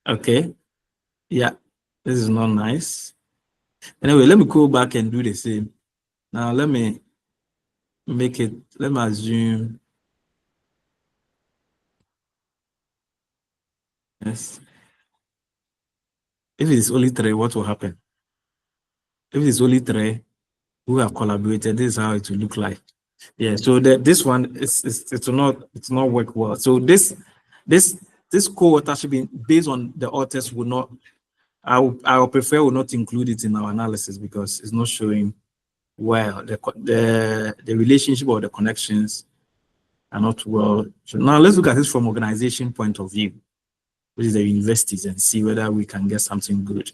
Okay, yeah, this is not nice. Anyway, let me go back and do the same. Now let me make it, let me assume. Yes. If it is only 3, what will happen? If it is only 3 who have collaborated, this is how it will look like. Yeah, so this one it will not work well. So this co-authorship based on the authors will not, I will prefer will not include it in our analysis, because it's not showing well the relationship or the connections are not well. So now let's look at this from organization point of view, which is the universities, and see whether we can get something good.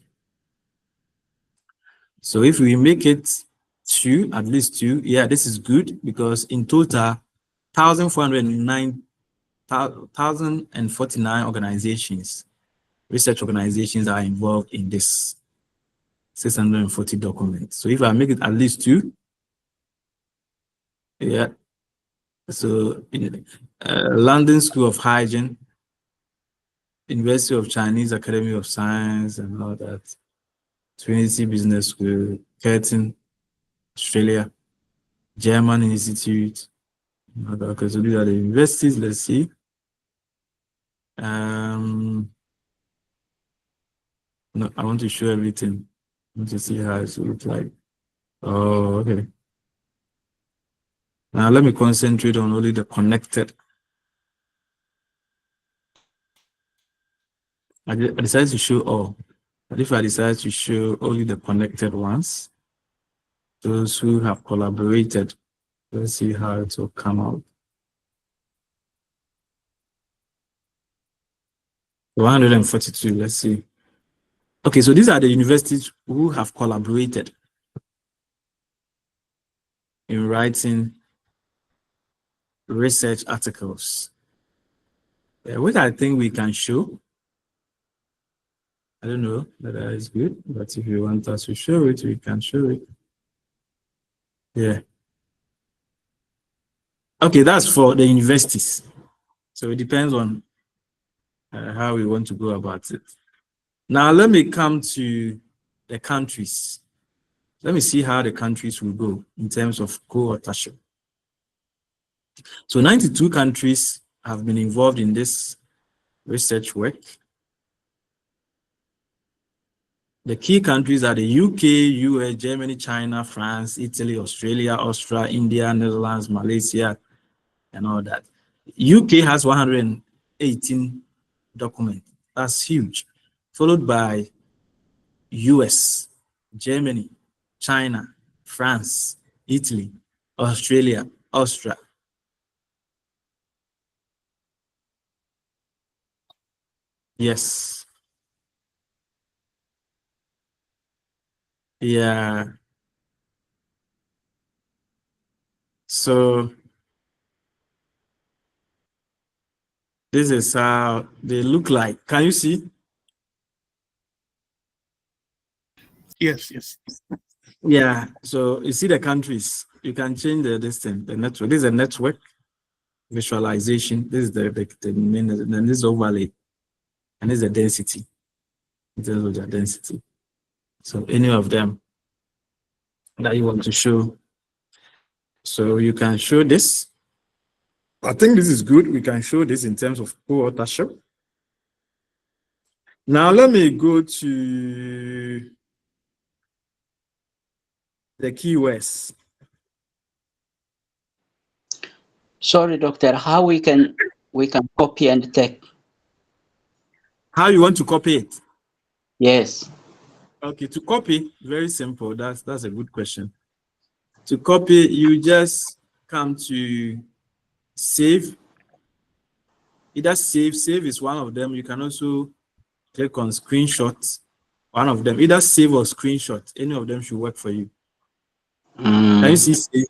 So if we make it 2, at least 2, yeah, this is good, because in total 1,049 organizations, research organizations, are involved in this 640 documents. So if I make it at least 2, yeah. So in London School of Hygiene, University of Chinese Academy of Science and all that, Trinity Business School, Curtin, Australia, German Institute. Okay, so these are the universities. Let's see. No, I want to show everything. I want to see how it looks like. Oh, okay. Now let me concentrate on only the connected. I decided to show all. But if I decide to show only the connected ones, those who have collaborated, let's see how it will come out. 142, let's see. Okay, so these are the universities who have collaborated in writing research articles, which I think we can show. I don't know whether it's good, but if you want us to show it, we can show it. Yeah. Okay, that's for the universities. So it depends on how we want to go about it. Now, let me come to the countries. Let me see how the countries will go in terms of co-authorship. So 92 countries have been involved in this research work. The key countries are the UK, US, Germany, China, France, Italy, Australia, Austria, India, Netherlands, Malaysia, and all that. UK has 118 documents. That's huge. Followed by US, Germany, China, France, Italy, Australia, Austria. Yes. Yeah. So this is how they look like. Can you see? Yes, yes. Yeah. So you see the countries. You can change the distance, the network. This is a network visualization. This is the main, and then this is overlay, and this is the density. This is the density. So any of them that you want to show. So you can show this. I think this is good. We can show this in terms of co-authorship. Now let me go to the keywords. Sorry, doctor, how we can copy and take? How you want to copy it? Yes. Okay, to copy, very simple. That's a good question. To copy, you just come to save. Either save is one of them. You can also click on screenshot, one of them. Either save or screenshot, any of them should work for you. Can you see save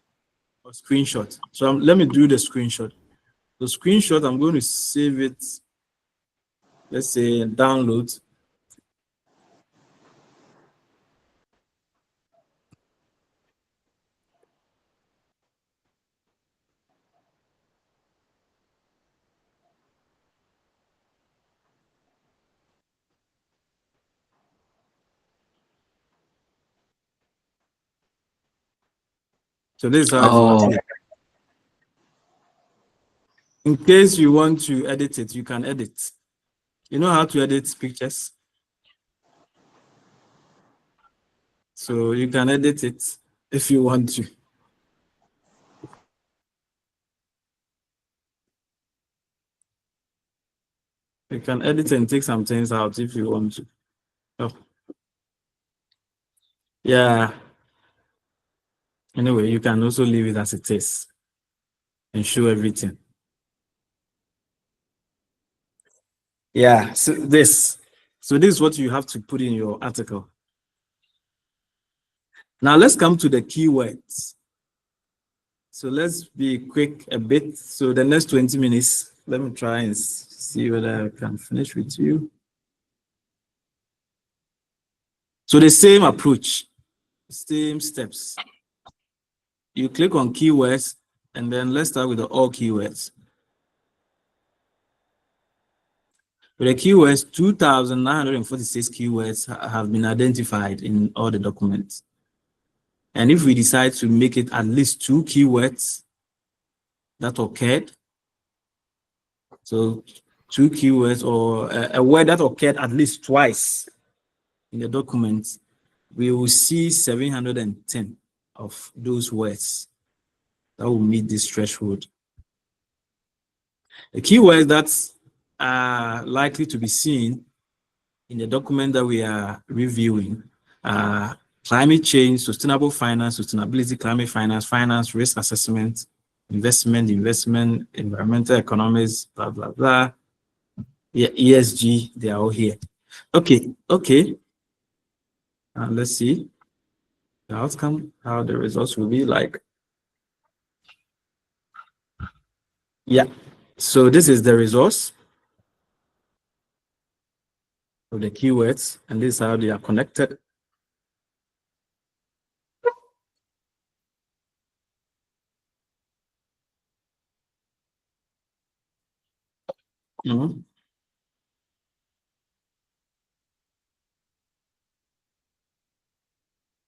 or screenshot? So let me do the screenshot. The screenshot, I'm going to save it. Let's say download. So this is how it Oh, looks. In case you want to edit it, you can edit. You know how to edit pictures? So you can edit it if you want to. You can edit and take some things out if you want to. Oh. Yeah. Anyway, you can also leave it as it is and show everything. Yeah, so this is what you have to put in your article. Now let's come to the keywords. So let's be quick a bit. So the next 20 minutes, let me try and see whether I can finish with you. So the same approach, same steps. You click on keywords, and then let's start with the all keywords. With the keywords, 2,946 keywords have been identified in all the documents. And if we decide to make it at least 2 keywords that occurred, so 2 keywords or a word that occurred at least twice in the document, we will see 710 of those words that will meet this threshold. The keywords that are likely to be seen in the document that we are reviewing are climate change, sustainable finance, sustainability, climate finance, finance, risk assessment, investment, environmental economics, blah, blah, blah. Yeah, ESG, they are all here. Okay. Let's see the outcome, how the results will be like. Yeah, so this is the results of the keywords, and this is how they are connected.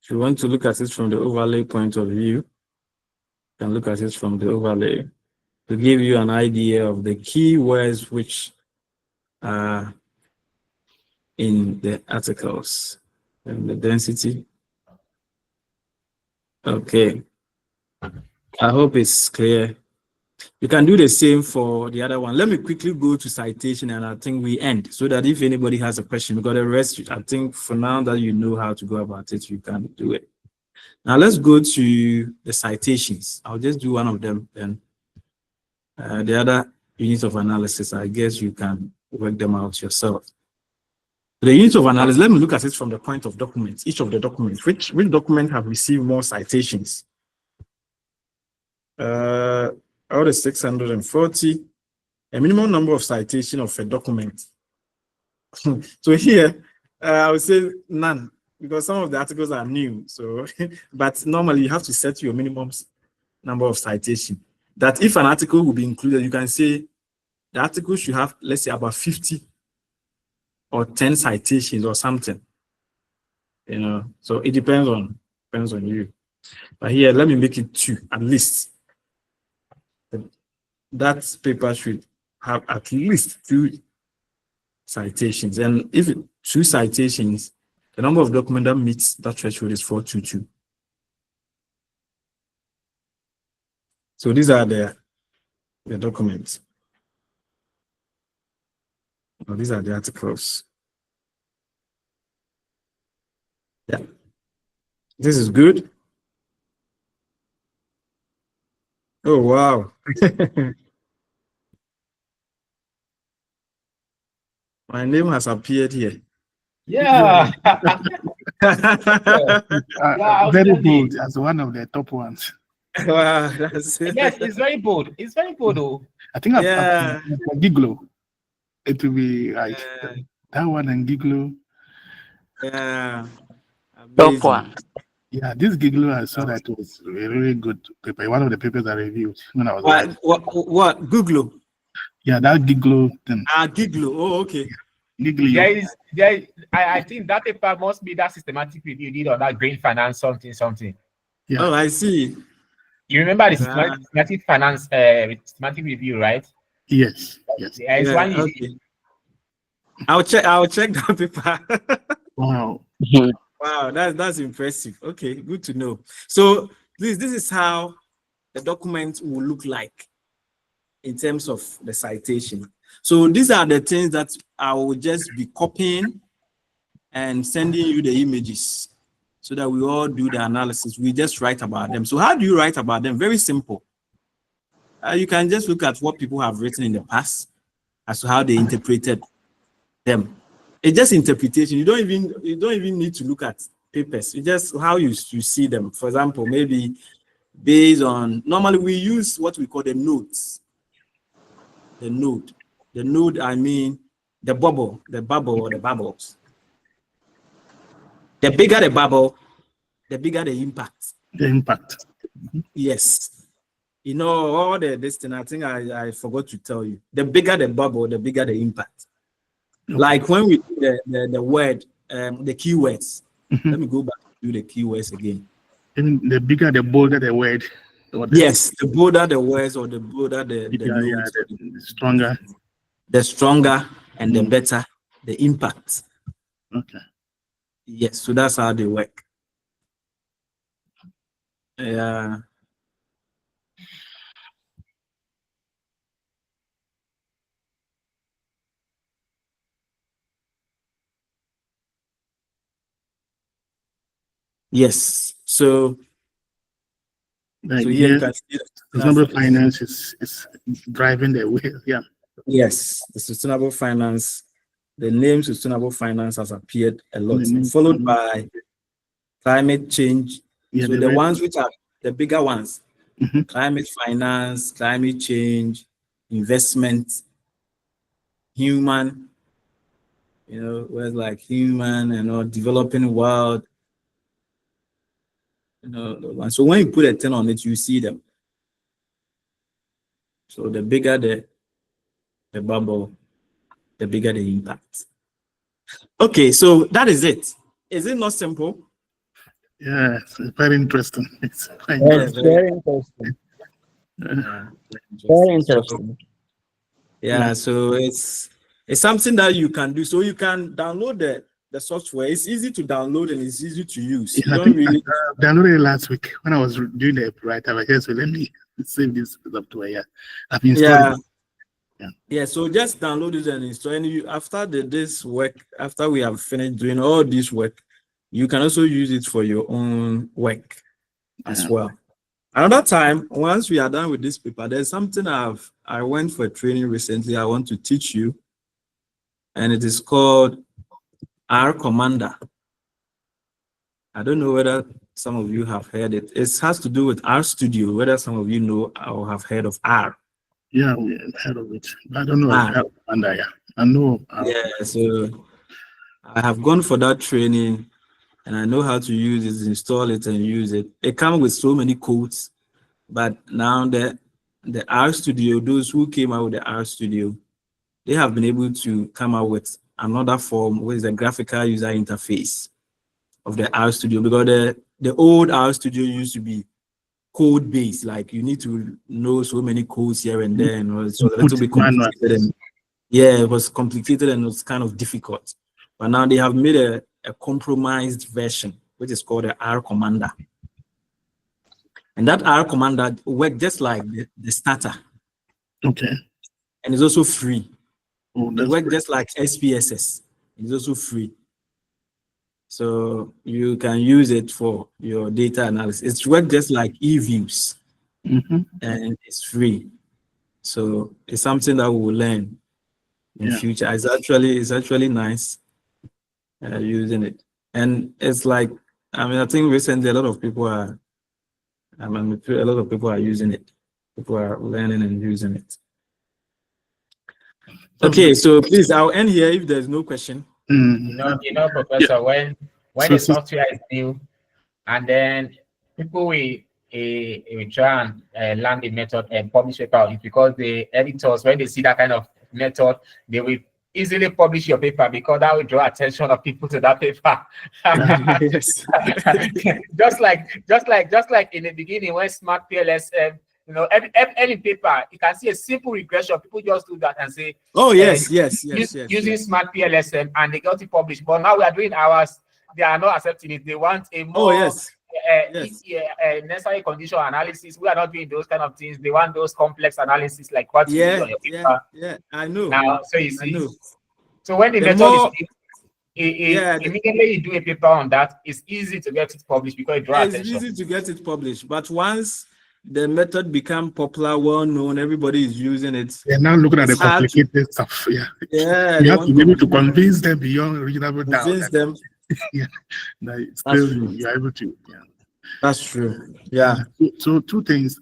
If you want to look at it from the overlay point of view, you can look at it from the overlay to give you an idea of the keywords which are in the articles and the density. Okay, I hope it's clear. You can do the same for the other one. Let me quickly go to citation, and I think we end so that if anybody has a question, because the rest, I think for now that you know how to go about it, you can do it. Now let's go to the citations. I'll just do one of them, then the other units of analysis, I guess you can work them out yourself. The unit of analysis, let me look at it from the point of documents, each of the documents. Which document have received more citations? Out of 640, a minimum number of citation of a document. So here, I would say none, because some of the articles are new. So, but normally you have to set your minimum number of citation. That if an article will be included, you can say the article should have, let's say, about 50 or 10 citations or something. You know, so it depends on you. But here, let me make it 2 at least. That paper should have at least 2 citations. And if 2 citations, the number of documents that meets that threshold is 422. So these are the documents. Well, these are the articles. Yeah. This is good. Oh, wow. My name has appeared here. Yeah. Very bold as one of the top ones. Wow, that's it. Yes, it's very bold. It's very bold, though. I think Yeah. Giglo. It will be like that one and Giglo. Yeah. Top Amazing. one. Yeah, this Giglo, I saw that it was a really good paper. One of the papers I reviewed when I was What? Google? Yeah, that Giglo thing. Giglo. Oh, okay. Giglo. I think that paper must be that systematic review you did on that green finance something. Yeah. Oh, I see. You remember the systematic finance systematic review, right? Yes. Yeah, it's one you did. Okay. I'll check that paper. Wow. Wow, that's impressive. Okay, good to know. So this is how the document will look like in terms of the citation. So these are the things that I will just be copying and sending you the images so that we all do the analysis. We just write about them. So how do you write about them? Very simple. You can just look at what people have written in the past as to how they interpreted them. It's just interpretation. You don't even need to look at papers. It's just how you see them. For example, maybe based on, normally we use what we call the nodes. The node, I mean the bubble or the bubbles. The bigger the bubble, the bigger the impact. The impact. Yes. You know, all this thing, I think I forgot to tell you. The bigger the bubble, the bigger the impact. Okay. Like when we do the word, the keywords. Mhm. Let me go back to the keywords again. And the bigger, the bolder the word. Yes, the bolder the words or the bolder the nodes, the stronger. the stronger and the better the impact. Okay. Yes, so that's how they work. Yeah. Yes. So Like here here, you can see sustainable finance is driving the wheel. Yeah. yes, the sustainable finance, the name sustainable finance has appeared a lot, Mhm. followed by climate change. Yeah, So the ones which are the bigger ones, Mhm. climate finance, climate change, investment, human, words like human, developing world, so when you put a 10 on it, you see them. So the bigger the bubble, the bigger the impact. Okay, so that is it. Is it not simple? Yeah, it's very interesting. It's quite Yes, interesting. very interesting. Yeah, Very interesting. yeah, so it's something that you can do. So you can download the software. It's easy to download and it's easy to use. Yeah, You I don't think really I downloaded it last week when I was doing the write up. I just let me save this software. Yeah, I've installed it. Yeah, so just download it and install. And after this work, after we have finished doing all this work, you can also use it for your own work as well. Another time, once we are done with this paper, there's something I went for training recently. I want to teach you, and it is called R Commander. I don't know whether some of you have heard it. It has to do with R Studio, whether some of you know or have heard of R. Yeah, we have heard of it. But I don't know Ah. how Commander, yeah. I know Yeah, so I have gone for that training and I know how to use it, install it and use it. It comes with so many codes, but now the R Studio, those who came out with the R Studio, they have been able to come out with another form, which is the graphical user interface of the R Studio, because the old R Studio used to be code based, like you need to know so many codes here and there, and it was a little bit complicated. And yeah, it was complicated and it was kind of difficult. But now they have made a compromised version, which is called the R Commander. And that R Commander works just like the starter. Okay. And it's also free. Oh, It that's works great. just like SPSS. It's also free. So you can use it for your data analysis. It works just like eViews, and it's free. So it's something that we will learn in future. It's actually nice using it. And it's like, I think recently a lot of people are using it. People are learning and using it. Okay, so please, I'll end here if there's no question. You know, Professor, when the software is new, and then people will try and learn the method and publish paper, it's because the editors, when they see that kind of method, they will easily publish your paper because that will draw attention of people to that paper. just like in the beginning when Smart PLS, you know, any paper, you can see a simple regression. People just do that and say, oh yes, using Smart PLSM, and they got it published. But now we are doing ours. They are not accepting it. They want a more necessary condition analysis. We are not doing those kind of things. They want those complex analysis like what you do on your paper. Yeah, I know. Now, so you see. So when the method is immediately you do a paper on that, it's easy to get it published because it draws attention. It's easy to get it published, but once the method become popular, well known, everybody is using it. They're now looking at the complicated stuff. Yeah. You have to be able to convince them beyond reasonable doubt. Convince them. You're able to. Yeah. That's true. Yeah. So two things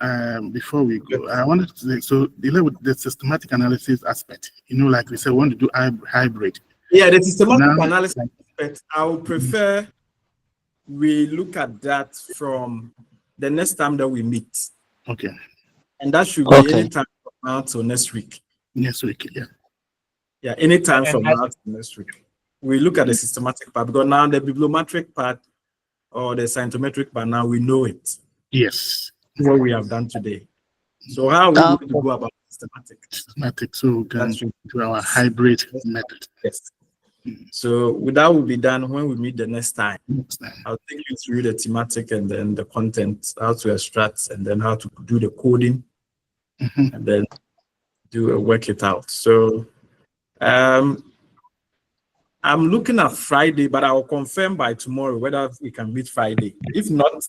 before we go. I wanted to say, so dealing with the systematic analysis aspect, you know, like we said, we want to do hybrid. Yeah, the systematic analysis aspect, I would prefer we look at that from the next time that we meet. Okay. And that should be any time from now till next week. Next week, yeah. Yeah, any time from now to next week. We look at the systematic part because now the bibliometric part or the scientometric part, now we know it. Yes. What we have done today. So how are we going to go about systematic? Systematic, so we can do our hybrid method. Yes. So that will be done when we meet the next time. I'll take you through the thematic and then the content, how to extract, and then how to do the coding, and then work it out. So I'm looking at Friday, but I will confirm by tomorrow whether we can meet Friday. If not,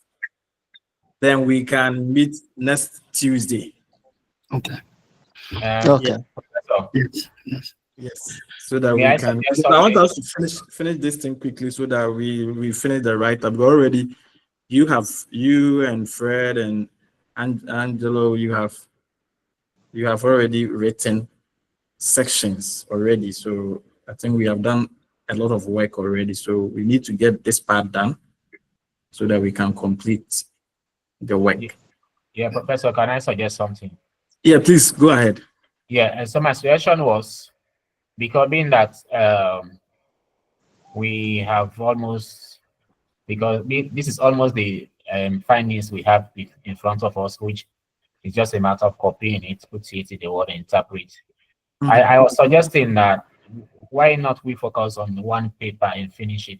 then we can meet next Tuesday. Okay. Yes. So that we can. I want us to finish this thing quickly so that we finish the write-up. Already, you and Fred and Angelo, you have already written sections already. So I think we have done a lot of work already. So we need to get this part done so that we can complete the work. Yeah, Professor, can I suggest something? Yeah, please go ahead. Yeah, and so my suggestion was, because being that we have almost, because this is almost the findings we have in front of us, which is just a matter of copying it, put it in the word, and interpret. I was suggesting that why not we focus on one paper and finish it.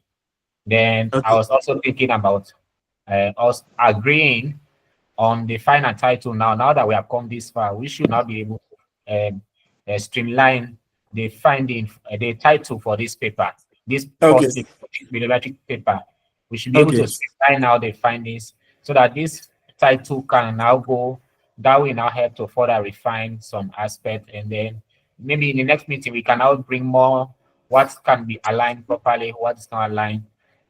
Then I was also thinking about us agreeing on the final title. Now that we have come this far, we should now be able to streamline the finding, the title for this paper, this bibliometric paper. We should be able to streamline out the findings so that this title can now go. That will now help to further refine some aspect, and then maybe in the next meeting we can now bring more what can be aligned properly, what is not aligned,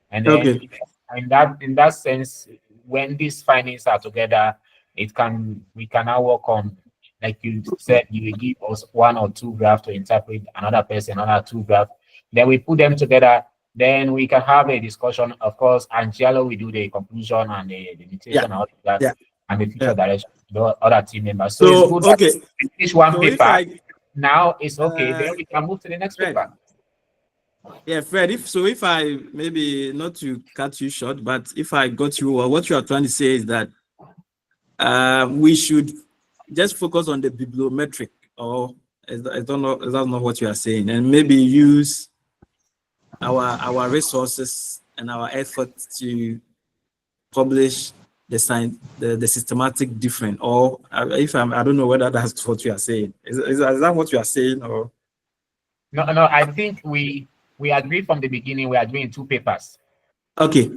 and then Okay. in that sense, when these findings are together, we can now work on, like you said, you will give us 1 or 2 graphs to interpret, another person another 2 graphs. Then we put them together. Then we can have a discussion. Of course, Angelo will do the conclusion and the limitation and all that, and the future direction. The other team members. So it's good okay. that we finish one So paper. Now it's okay. Then we can move to the next Fred. paper. Yeah, Fred, if I, maybe not to cut you short, but if I got you, or what you are trying to say is that we should just focus on the bibliometric, or I don't know, that's not what you are saying, and maybe use our resources and our efforts to publish the systematic different, or I don't know whether that's what you are saying. Is that what you are saying, or? No, I think we agreed from the beginning we are doing 2 papers. Okay.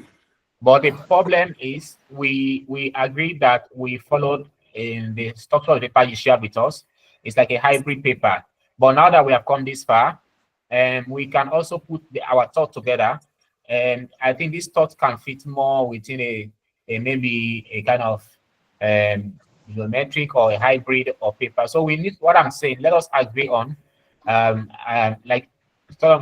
But the problem is we agreed that we followed in the structure of the paper you shared with us. It's like a hybrid paper. But now that we have come this far, we can also put our thought together. And I think this thought can fit more within a maybe a kind of bibliometric or a hybrid of paper. So we need, what I'm saying, let us agree on like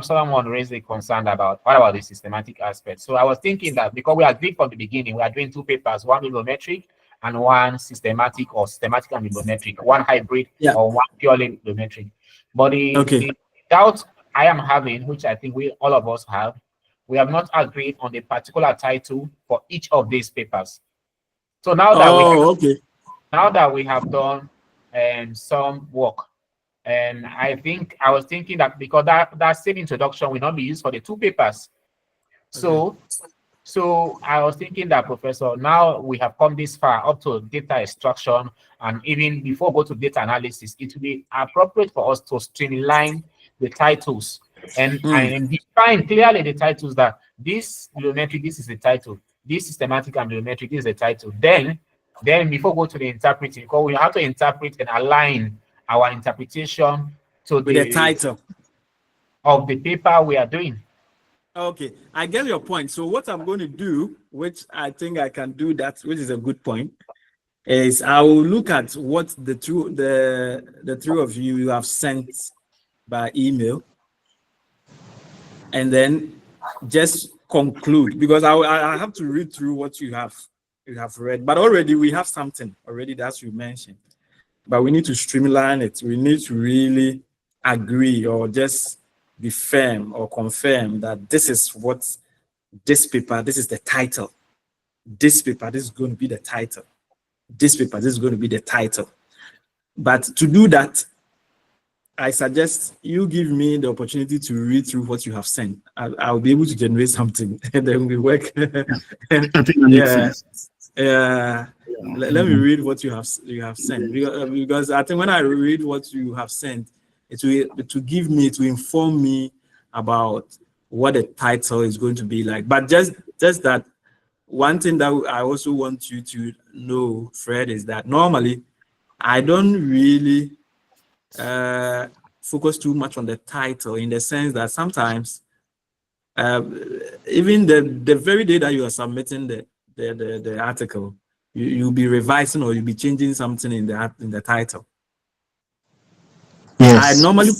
someone raised a concern about what about the systematic aspect. So I was thinking that because we agreed from the beginning, we are doing 2 papers, one bibliometric and one systematic, or systematic and bibliometric, one hybrid or one purely bibliometric. But the doubt I am having, which I think all of us have, we have not agreed on the particular title for each of these papers. So now that now that we have done some work, and I think I was thinking that because that same introduction will not be used for the 2 papers. So I was thinking that, Professor, now we have come this far up to data extraction, and even before we go to data analysis, it will be appropriate for us to streamline the titles and define clearly the titles that this bibliometric, this is the title, this systematic and bibliometric, this is the title. Then before we go to the interpreting, because we have to interpret and align our interpretation to the title of the paper we are doing. Okay, I get your point. So what I'm going to do, which I think I can do that, which is a good point, is I will look at what the three of you have sent by email, and then just conclude, because I have to read through what you have read. But already we have something already that you mentioned. But we need to streamline it. We need to really agree, or just be firm or confirm that this is what this paper, this is the title. This paper, this is going to be the title. This paper, this is going to be the title. But to do that, I suggest you give me the opportunity to read through what you have sent. I'll be able to generate something, and then we work. Let me read what you have sent, because I think when I read what you have sent, it will give me, to inform me about what the title is going to be like. But just that, one thing that I also want you to know, Fred, is that normally I don't really focus too much on the title, in the sense that sometimes even the very day that you are submitting the article, you'll be revising, or you'll be changing something in the title. Yes. I normally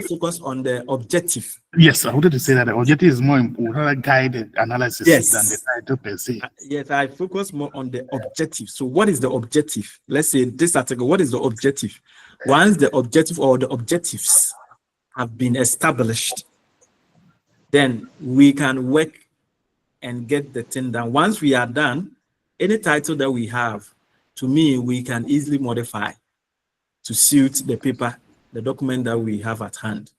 focus on the objective. Yes, I wanted to say that the objective is more important, guided analysis than the title per se. Yes, I focus more on the objective. So what is the objective? Let's say this article, what is the objective? Once the objective or the objectives have been established, then we can work and get the thing done. Once we are done, any title that we have, to me, we can easily modify to suit the paper, the document that we have at hand.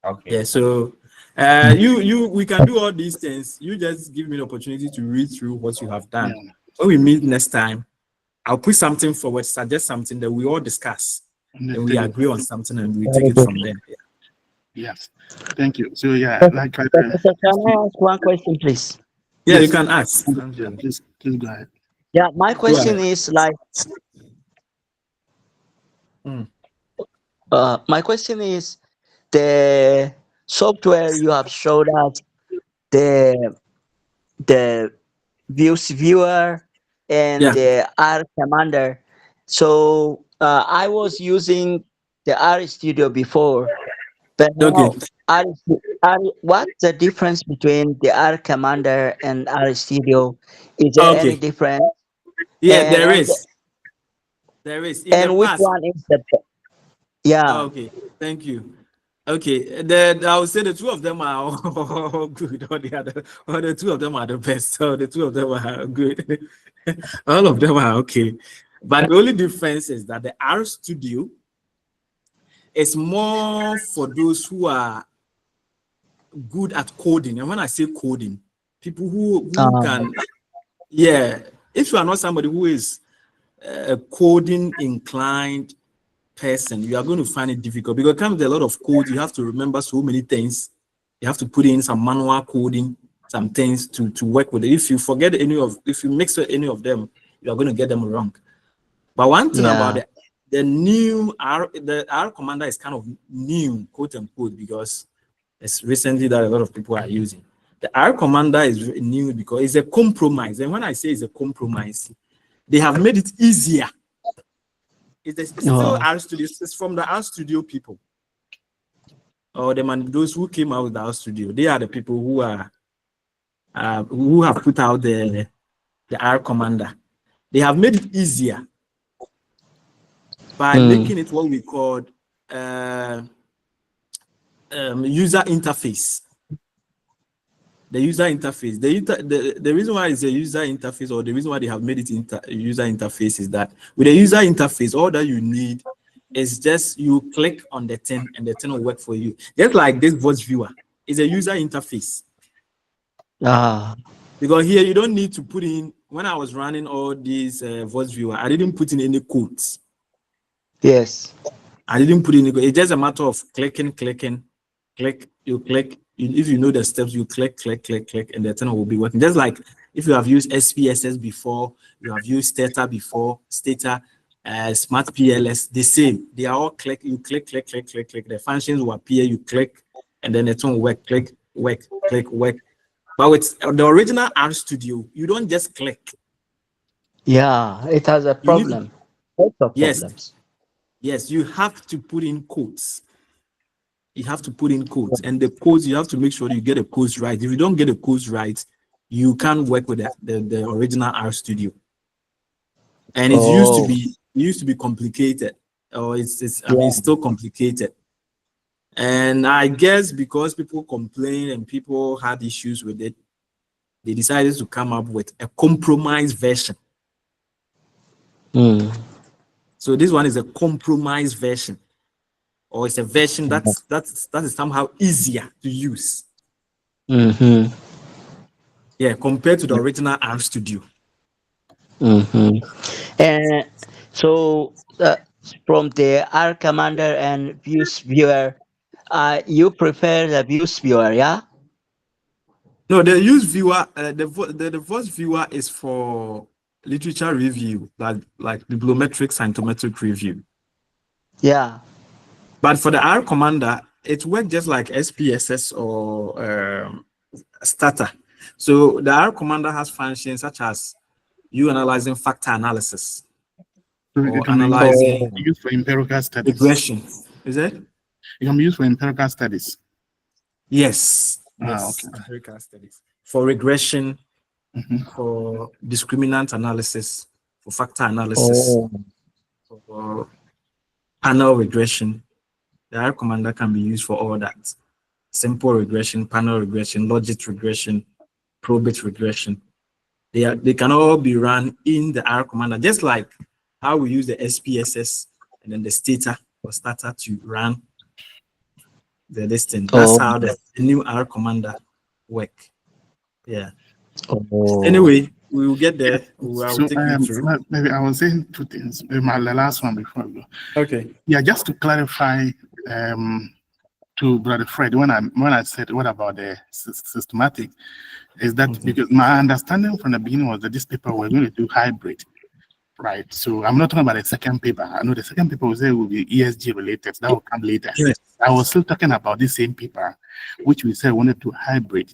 Okay. Yeah, so we can do all these things. You just give me the opportunity to read through what you have done. Yeah. When we meet next time, I'll put something forward, suggest something that we all discuss, and we agree on something, and we take it from there. Yeah. Yes, thank you. So yeah, like Professor, can I ask one question, please? Yeah, yes. you can ask. Yeah, please go ahead. Yeah, my question is like, my question is, the software you have showed us, the VOSviewer and Yeah. the R Commander. So I was using the R Studio before, but Okay. now what's the difference between the R Commander and R Studio? Is there any Okay. difference? Yeah, And there and is. There is. In the and which past. one is the yeah? Okay. Thank you. Okay. I would say the two of them are all good. Or the two of them are the best. So the two of them are good. All of them are okay. But the only difference is that the R Studio is more for those who are good at coding. And when I say coding, people who can, yeah, if you are not somebody who is a coding inclined person, you are going to find it difficult because it comes with a lot of code. You have to remember so many things. You have to put in some manual coding, some things to work with it. If you forget if you mix any of them, you are going to get them wrong. But one thing about it, the R Commander is kind of new, quote unquote, because it's recently that a lot of people are using. The R Commander is new because it's a compromise. And when I say it's a compromise, they have made it easier. It's still R Studio. It's from the R Studio people. Or those who came out with the R Studio. They are the people who have put out the R Commander. They have made it easier by making it what we call user interface. The user interface. The reason why it's a user interface, or the reason why they have made it user interface, is that with a user interface, all that you need is just you click on the thing and the thing will work for you. Just like this VOSviewer is a user interface. Because here you don't need to put in. When I was running all these VOSviewer, I didn't put in any codes. Yes. I didn't put in. It's just a matter of clicking, click. You click. If you know the steps, you click, and the thing will be working. Just like if you have used SPSS before, you have used Stata before, Stata, Smart PLS, the same. They are all click. You click. The functions will appear. You click, and then the thing will work. Click, work. But with the original R Studio, you don't just click. Yeah, it has a problem. Lots of problems. Yes, you have to put in codes. You have to put in codes, and the codes, you have to make sure you get the codes right. If you don't get the codes right, you can't work with the original R Studio. And it used to be complicated, or it's still complicated. And I guess because people complained and people had issues with it, they decided to come up with a compromised version. So this one is a compromised version, or it's a version that is somehow easier to use. Yeah, compared to the original R Studio. And so from the R Commander and VOSviewer, you prefer the VOSviewer, yeah? No, the VOSviewer, the VOSviewer is for literature review, like bibliometric scientometric review. Yeah. But for the R Commander, it works just like SPSS or Stata. So the R Commander has functions such as you analyzing factor analysis, or analyzing used for empirical studies. Regression. Is it? It can be used for empirical studies. Yes. Okay. Empirical studies. For regression, for discriminant analysis, for factor analysis, for panel regression. The R Commander can be used for all that. Simple regression, panel regression, logit regression, probit regression. They can all be run in the R Commander, just like how we use the SPSS and then the Stata or Stata to run the listing. That's how the new R Commander work. Yeah. Anyway, we will get there. So maybe I was saying two things. The last one before we go. Okay. Yeah, just to clarify to Brother Fred, when I said what about the systematic, is that because my understanding from the beginning was that this paper was going to do hybrid. right? So I'm not talking about the second paper. I know the second paper will be ESG related. That will come later. Yes. I was still talking about the same paper, which we said wanted to hybrid.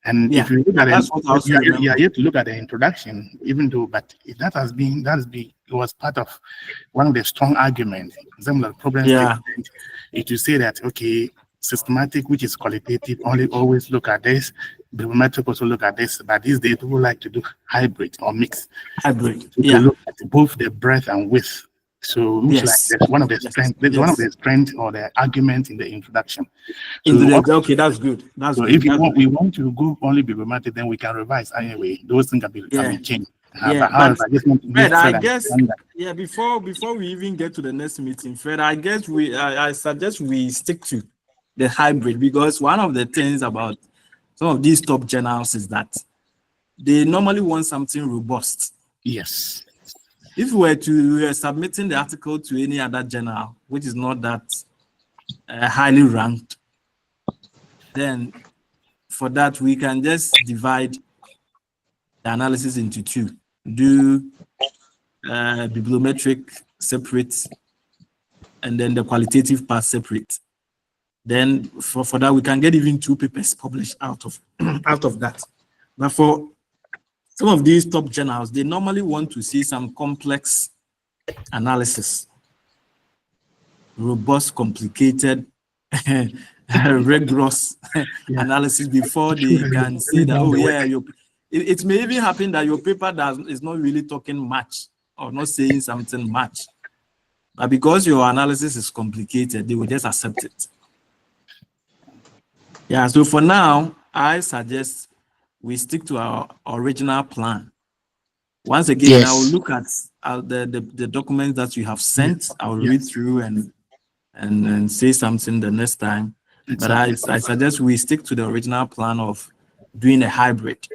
And Yeah, if you look at that's it, what I also you are remember. yet to look at the introduction, even though, but it was part of one of the strong arguments. Some of the problems Yeah. is to say that, okay, systematic, which is qualitative, only always look at this, bibliometric also look at this, but these days people like to do hybrid or mix. Hybrid. To Yeah. look at both the breadth and width. So which Yes. like that's one of the Yes. strengths, that's Yes. one of the strengths or the argument in the introduction. Okay, that's good. That's So good. if we want to go only bibliometric, then we can revise anyway. Those things can be changed. Yeah, But however, I just want to Fred, make I sure guess that yeah. Before we even get to the next meeting, Fred, I guess I suggest we stick to the hybrid, because one of the things about some of these top journals is that they normally want something robust. yes. If we were submitting the article to any other journal, which is not that highly ranked, then for that we can just divide the analysis into two. Do bibliometric separate, and then the qualitative part separate. Then for that we can get even 2 papers published out of that. But for some of these top journals, they normally want to see some complex analysis, robust, complicated, rigorous analysis before they can say that, oh yeah, it may even happen that your paper is not really talking much or not saying something much. But because your analysis is complicated, they will just accept it. Yeah, so for now, I suggest we stick to our original plan. Once again, I will look at the documents that you have sent. I will read through and say something the next time. But I suggest we stick to the original plan of doing a hybrid.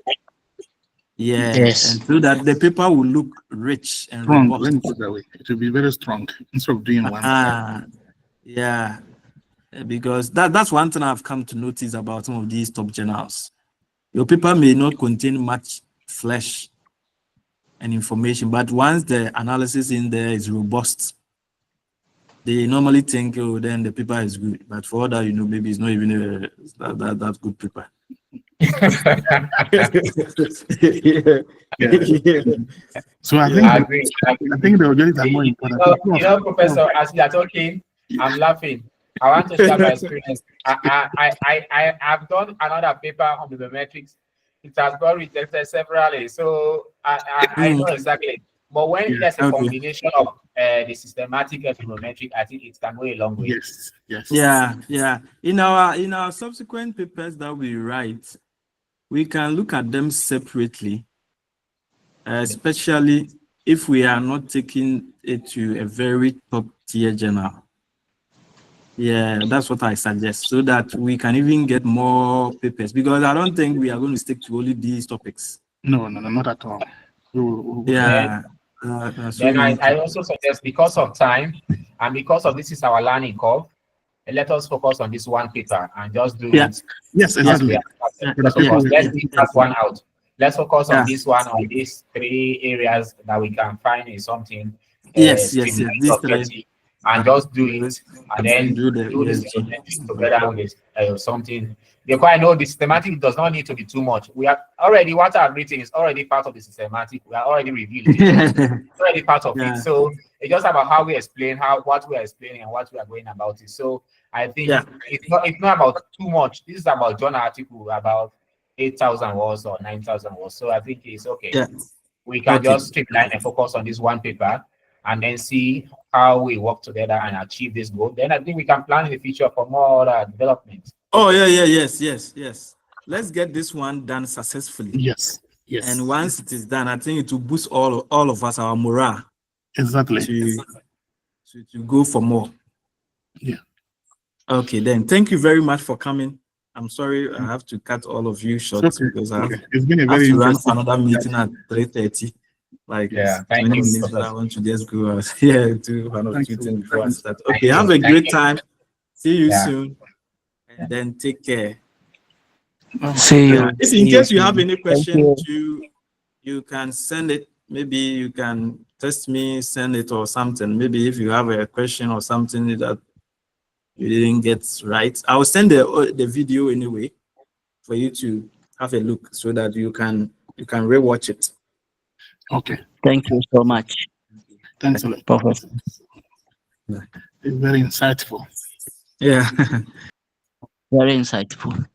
Yeah, Yes. and so that the paper will look rich and Strong. robust. Let me put it that way. It will be very strong instead of doing one. Yeah, because that's one thing I've come to notice about some of these top journals. Your paper may not contain much flesh and information, but once the analysis in there is robust, they normally think, oh, then the paper is good. But for all that, maybe it's not even that good paper. So I think the objectives are more important. Professor, as you are talking, I'm laughing. I want to share my experience. I have done another paper on bibliometrics. It has got rejected severally, so I know exactly. But when there's a combination of the systematic and bibliometric, I think it can go a long way. Yes. Yeah. In our subsequent papers that we write, we can look at them separately, especially if we are not taking it to a very top tier journal. Yeah, that's what I suggest, so that we can even get more papers, because I don't think we are going to stick to only these topics. No, not at all. Yeah. Then I also suggest, because of time and because of this is our learning curve, let us focus on this one paper and just do it. Yes, exactly. Let's take that one out. Let's focus on this one, on these 3 areas that we can find in something. Yes. And just do it, and then do this together with something. Because I know the systematic does not need to be too much. We are already, what I've written is already part of the systematic. We are already reviewed. It's already part of it. So it's just about how we explain what we are explaining and what we are going about it. So I think it's not about too much. This is about journal article about 8,000 words or 9,000 words. So I think it's okay. Yeah. We can just streamline and focus on this one paper, and then see how we work together and achieve this goal. Then I think we can plan in the future for more development. Oh, yes. Let's get this one done successfully. Yes. And once it is done, I think it will boost all of us, our morale. Exactly. To go for more. Yeah. Okay, then. Thank you very much for coming. I'm sorry I have to cut all of you short because it's been a very to run for another meeting at 3:30. Like, thank you. Minutes, but I want to just go out here to one or two things before I start. Okay, have a great time. See you soon. And then take care. See you. If in case you have any question, you can send it maybe you can text me, send it or something. Maybe if you have a question or something that you didn't get right, I'll send the video anyway for you to have a look so that you can rewatch it. Okay. Thank you so much, Thanks a lot. Professor. It's very insightful. Yeah. Very insightful.